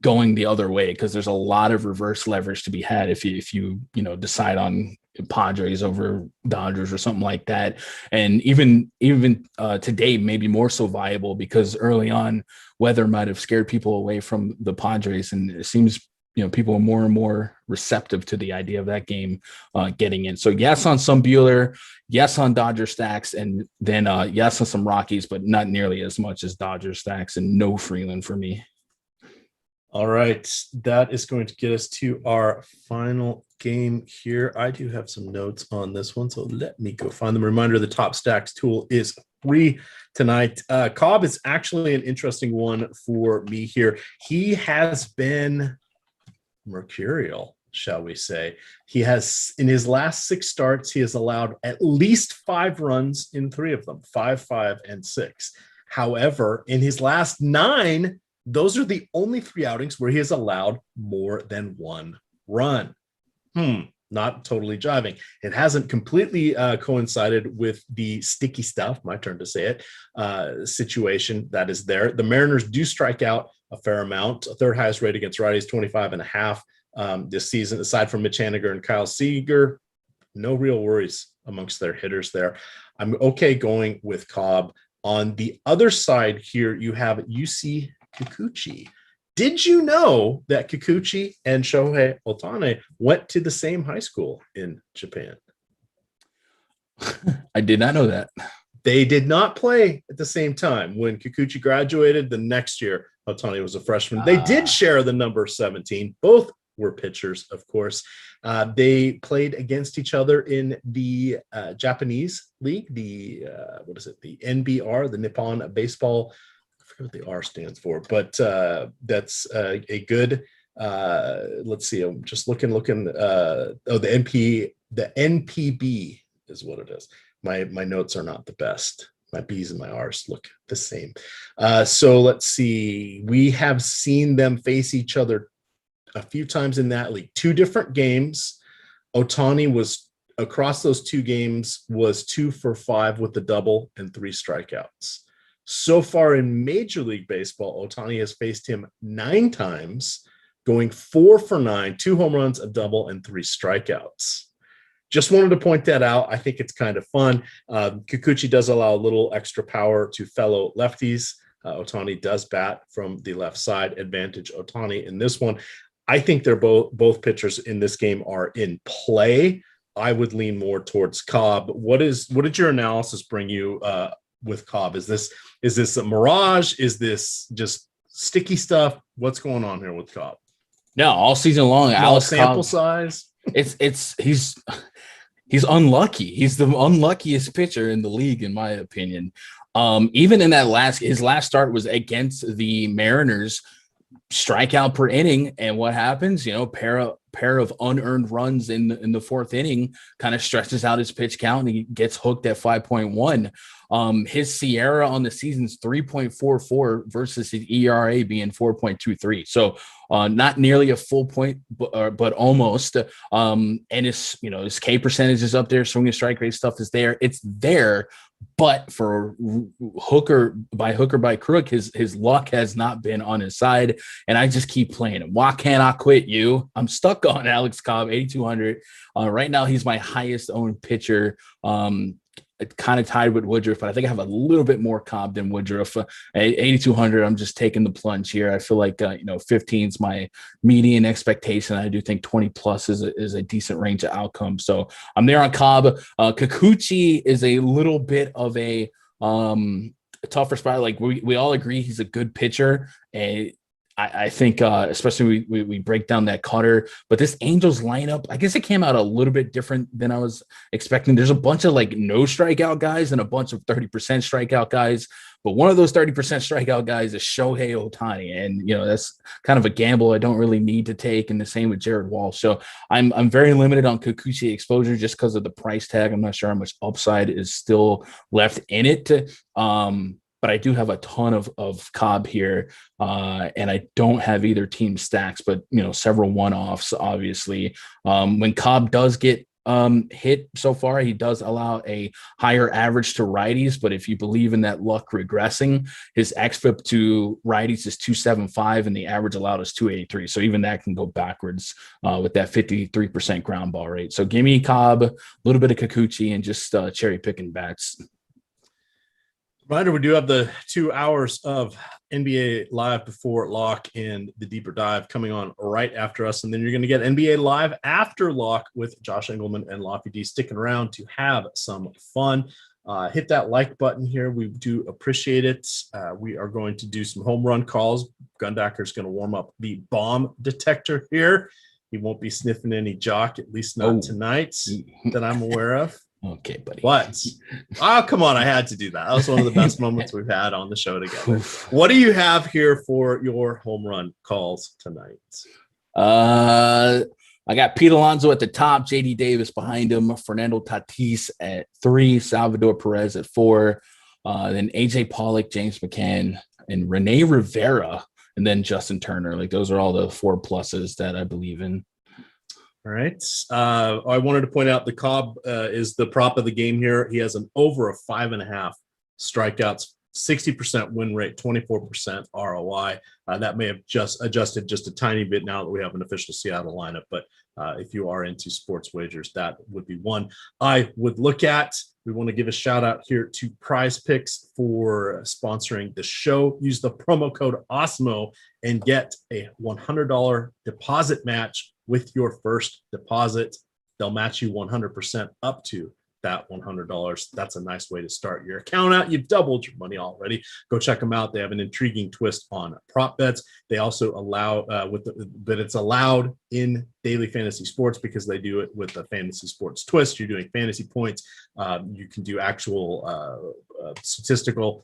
going the other way because there's a lot of reverse leverage to be had if you decide on Padres over Dodgers or something like that. And even today, maybe more so viable because early on weather might have scared people away from the Padres. And it seems, people are more and more receptive to the idea of that game getting in. So yes, on some Buehler, yes, on Dodger stacks, and then yes, on some Rockies, but not nearly as much as Dodger stacks and no Freeland for me. All right, that is going to get us to our final game here. I do have some notes on this one, so let me go find them. Reminder, the Top Stacks tool is free tonight. Cobb is actually an interesting one for me here. He has been mercurial, shall we say. He has, in his last 6 starts, he has allowed at least 5 runs in 3 of them, 5, 5, and 6. However, in his last 9, those are the only 3 outings where he has allowed more than 1 run. Not totally jiving. It hasn't completely coincided with the sticky stuff, my turn to say it, situation that is there. The Mariners do strike out a fair amount. A third highest rate against righties, 25.5. this season, aside from Mitch Haniger and Kyle Seager. No real worries amongst their hitters there. I'm okay going with Cobb. On the other side here, you have Yusei Kikuchi. Did you know that Kikuchi and Shohei Ohtani went to the same high school in Japan? I did not know that. They did not play at the same time. When Kikuchi graduated, the next year, Ohtani was a freshman. They did share the number 17. Both were pitchers, of course. They played against each other in the Japanese league, the NBR, the Nippon Baseball. I forget what the R stands for, but that's a good. Let's see. I'm just looking. The NPB is what it is. My notes are not the best. My B's and my R's look the same. So let's see. We have seen them face each other a few times in that league. 2 different games. Ohtani was, across those 2 games, was 2 for 5 with a double and 3 strikeouts. So far in Major League Baseball, Ohtani has faced him 9 times, going 4 for 9, 2 home runs, a double, and 3 strikeouts. Just wanted to point that out. I think it's kind of fun. Kikuchi does allow a little extra power to fellow lefties. Ohtani does bat from the left side. Advantage Ohtani in this one. I think they're both pitchers in this game are in play. I would lean more towards Cobb. What did your analysis bring you with Cobb? Is this a mirage? Is this just sticky stuff? What's going on here with Cobb? No, all season long, Alex sample Cobb, size. He's unlucky. He's the unluckiest pitcher in the league, in my opinion. Even in that his last start was against the Mariners. Strikeout per inning, and what happens? Pair of unearned runs in the 4th inning kind of stretches out his pitch count, and he gets hooked at 5.1. His Sierra on the season's 3.44 versus his ERA being 4.23. So not nearly a full point, but almost. And his K percentage is up there. Swinging strike rate stuff is there. It's there. But for hooker by crook, his luck has not been on his side, and I just keep playing him. Why can't I quit you? I'm stuck on Alex Cobb, 8,200. Right now, he's my highest owned pitcher. Kind of tied with Woodruff, but I think I have a little bit more Cobb than Woodruff. At 8,200, I'm just taking the plunge here. I feel like 15 is my median expectation. I do think 20 plus is a decent range of outcomes. So I'm there on Cobb. Kikuchi is a little bit of a tougher spot. Like we all agree he's a good pitcher, and I think especially we break down that cutter, but this Angels lineup, I guess it came out a little bit different than I was expecting. There's a bunch of no strikeout guys and a bunch of 30% strikeout guys, but one of those 30% strikeout guys is Shohei Ohtani, and that's kind of a gamble I don't really need to take. And the same with Jared Walsh. So I'm very limited on Kikuchi exposure just because of the price tag. I'm not sure how much upside is still left in it. But I do have a ton of Cobb here, and I don't have either team stacks, but several one-offs. Obviously, when Cobb does get hit so far, he does allow a higher average to righties. But if you believe in that luck regressing, his xFIP to righties is 275, and the average allowed is 283. So even that can go backwards with that 53% ground ball rate. So give me Cobb, a little bit of Kikuchi, and just cherry picking bats. Reminder, we do have the 2 hours of NBA Live Before Lock and the Deeper Dive coming on right after us. And then you're going to get NBA Live After Lock with Josh Engelman and Lofty D. Sticking around to have some fun. Hit that like button here. We do appreciate it. We are going to do some home run calls. Gundacker is going to warm up the bomb detector here. He won't be sniffing any jock, at least not tonight, that I'm aware of. Okay, buddy. What? Oh, come on. I had to do that. That was one of the best moments we've had on the show together. What do you have here for your home run calls tonight? I got Pete Alonso at the top, JD Davis behind him, Fernando Tatis at 3, Salvador Perez at 4, then AJ Pollock, James McCann, and Rene Rivera, and then Justin Turner. Those are all the 4 pluses that I believe in. All right. I wanted to point out the Cobb is the prop of the game here. He has an over of 5.5 strikeouts 60% win rate, 24% ROI. That may have just adjusted just a tiny bit now that we have an official Seattle lineup, but if you are into sports wagers, that would be one I would look at. We want to give a shout out here to PrizePicks for sponsoring the show. Use the promo code Awesemo and get a $100 deposit match with your first deposit. They'll match you 100% up to that $100. That's a nice way to start your account out. You've doubled your money already. Go check them out. They have an intriguing twist on prop bets. They also allow but it's allowed in daily fantasy sports because they do it with a fantasy sports twist. You're doing fantasy points. You can do actual statistical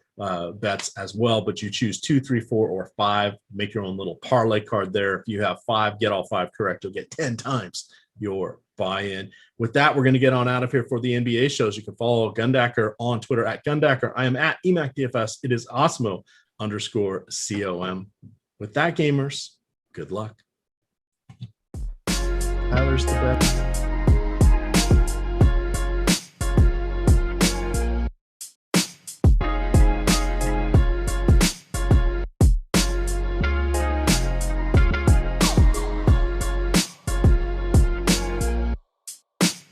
bets as well, but you choose 2, 3, 4, or 5. Make your own little parlay card there. If you have 5, get all 5 correct. You'll get 10 times your buy-in. With that, we're going to get on out of here for the NBA shows. You can follow Gundacker on Twitter at Gundacker. I am at EMac DFS. It is Awesemo_COM. With that, gamers, good luck. Tyler's the best.